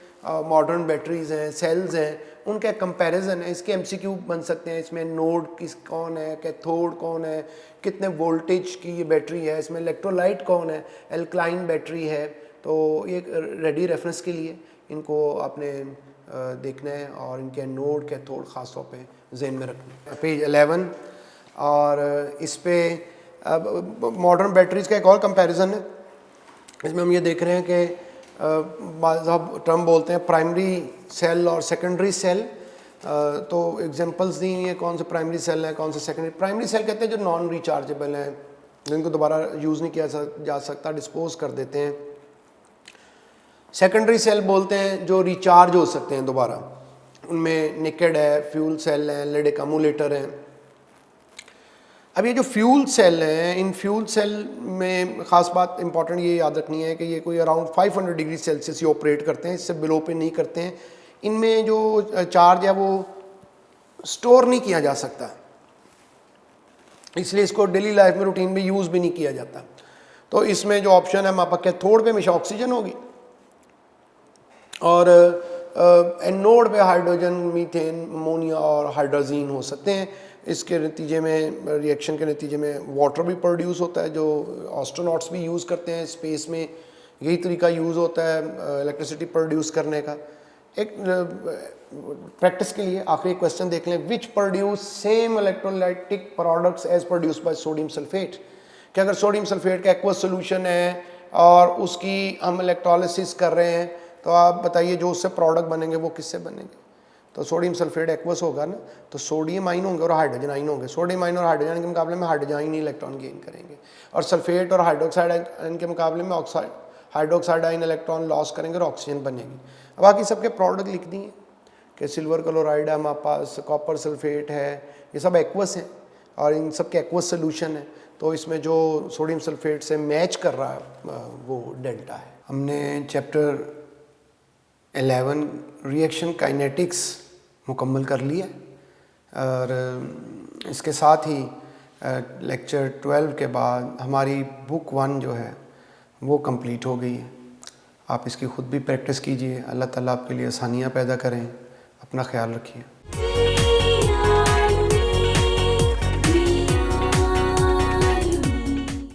मॉडर्न बैटरीज़ हैं, सेल्स हैं, उनका कंपैरिजन है। इसके MCQ बन सकते हैं। इसमें नोड किस कौन है, कैथोड कौन है, कितने वोल्टेज की ये बैटरी है, इसमें इलेक्ट्रोलाइट कौन है, एल्कलाइन बैटरी है। तो ये रेडी रेफरेंस के लिए इनको आपने देखना है और इनके नोड कैथोड ख़ास तौर पे जहन में रखना है। पेज 11 और इस पे अब मॉडर्न बैटरीज़ का एक और कंपैरिजन है। इसमें हम ये देख रहे हैं कि बाज़ टर्म बोलते हैं प्राइमरी सेल और सेकेंडरी सेल। तो एग्जांपल्स दी हैं कौन से प्राइमरी सेल हैं, कौन से सेकेंडरी। प्राइमरी सेल कहते हैं जो नॉन रिचार्जेबल हैं, जिनको दोबारा यूज़ नहीं किया जा सकता, डिस्पोज कर देते हैं। सेकेंडरी सेल बोलते हैं जो रिचार्ज हो सकते हैं दोबारा, उनमें निकेड है, फ्यूल सेल है, लेड एकमुलेटर है। अब ये जो फ्यूल सेल हैं, इन फ्यूल सेल में ख़ास बात इंपॉर्टेंट ये याद रखनी है कि ये कोई अराउंड 500 डिग्री सेल्सियस ये ऑपरेट करते हैं, इससे बिलो पे नहीं करते हैं। इनमें जो चार्ज है वो स्टोर नहीं किया जा सकता, इसलिए इसको डेली लाइफ में रूटीन में यूज़ भी नहीं किया जाता। तो इसमें जो ऑप्शन है हमारे पास कैथोड पे हमेशा ऑक्सीजन होगी और एनोड पे हाइड्रोजन, मीथेन, अमोनिया और हाइड्रोजीन हो सकते हैं। इसके नतीजे में, रिएक्शन के नतीजे में वाटर भी प्रोड्यूस होता है जो एस्ट्रोनॉट्स भी यूज़ करते हैं स्पेस में। यही तरीका यूज़ होता है इलेक्ट्रिसिटी प्रोड्यूस करने का। एक प्रैक्टिस के लिए आखिरी क्वेश्चन देख लें, which produce same electrolytic products as produce by sodium sulphate. कि अगर सोडियम सल्फेट का एक्वस सोल्यूशन है और उसकी हम इलेक्ट्रोलिसिस कर रहे हैं तो आप बताइए जो उससे प्रोडक्ट बनेंगे वो किससे बनेंगे। तो सोडियम सल्फेट एक्वस होगा ना, तो सोडियम आइन होंगे और हाइड्रोजन आइन होंगे। सोडियम आइन और हाइड्रोजन के मुकाबले में हाइड्रोजन ही इलेक्ट्रॉन गेन करेंगे, और सल्फेट और हाइड्रोक्साइड आइन के मुकाबले में हाइड्रोक्साइड आइन इलेक्ट्रॉन लॉस करेंगे और ऑक्सीजन बनेगी। अब बाकी सबके प्रोडक्ट लिख दिए कि सिल्वर क्लोराइड है हमारे पास, कॉपर सल्फेट है, ये सब एक्वस हैं और इन सब के एक्वस सोल्यूशन है। तो इसमें जो सोडियम सल्फेट से मैच कर रहा है वो डेल्टा है। हमने चैप्टर 11 रिएक्शन काइनेटिक्स मुकम्मल कर लिया और इसके साथ ही लेक्चर 12 के बाद हमारी बुक 1 जो है वो कंप्लीट हो गई है। आप इसकी ख़ुद भी प्रैक्टिस कीजिए। अल्लाह ताला आपके लिए आसानियाँ पैदा करें। अपना ख्याल रखिए।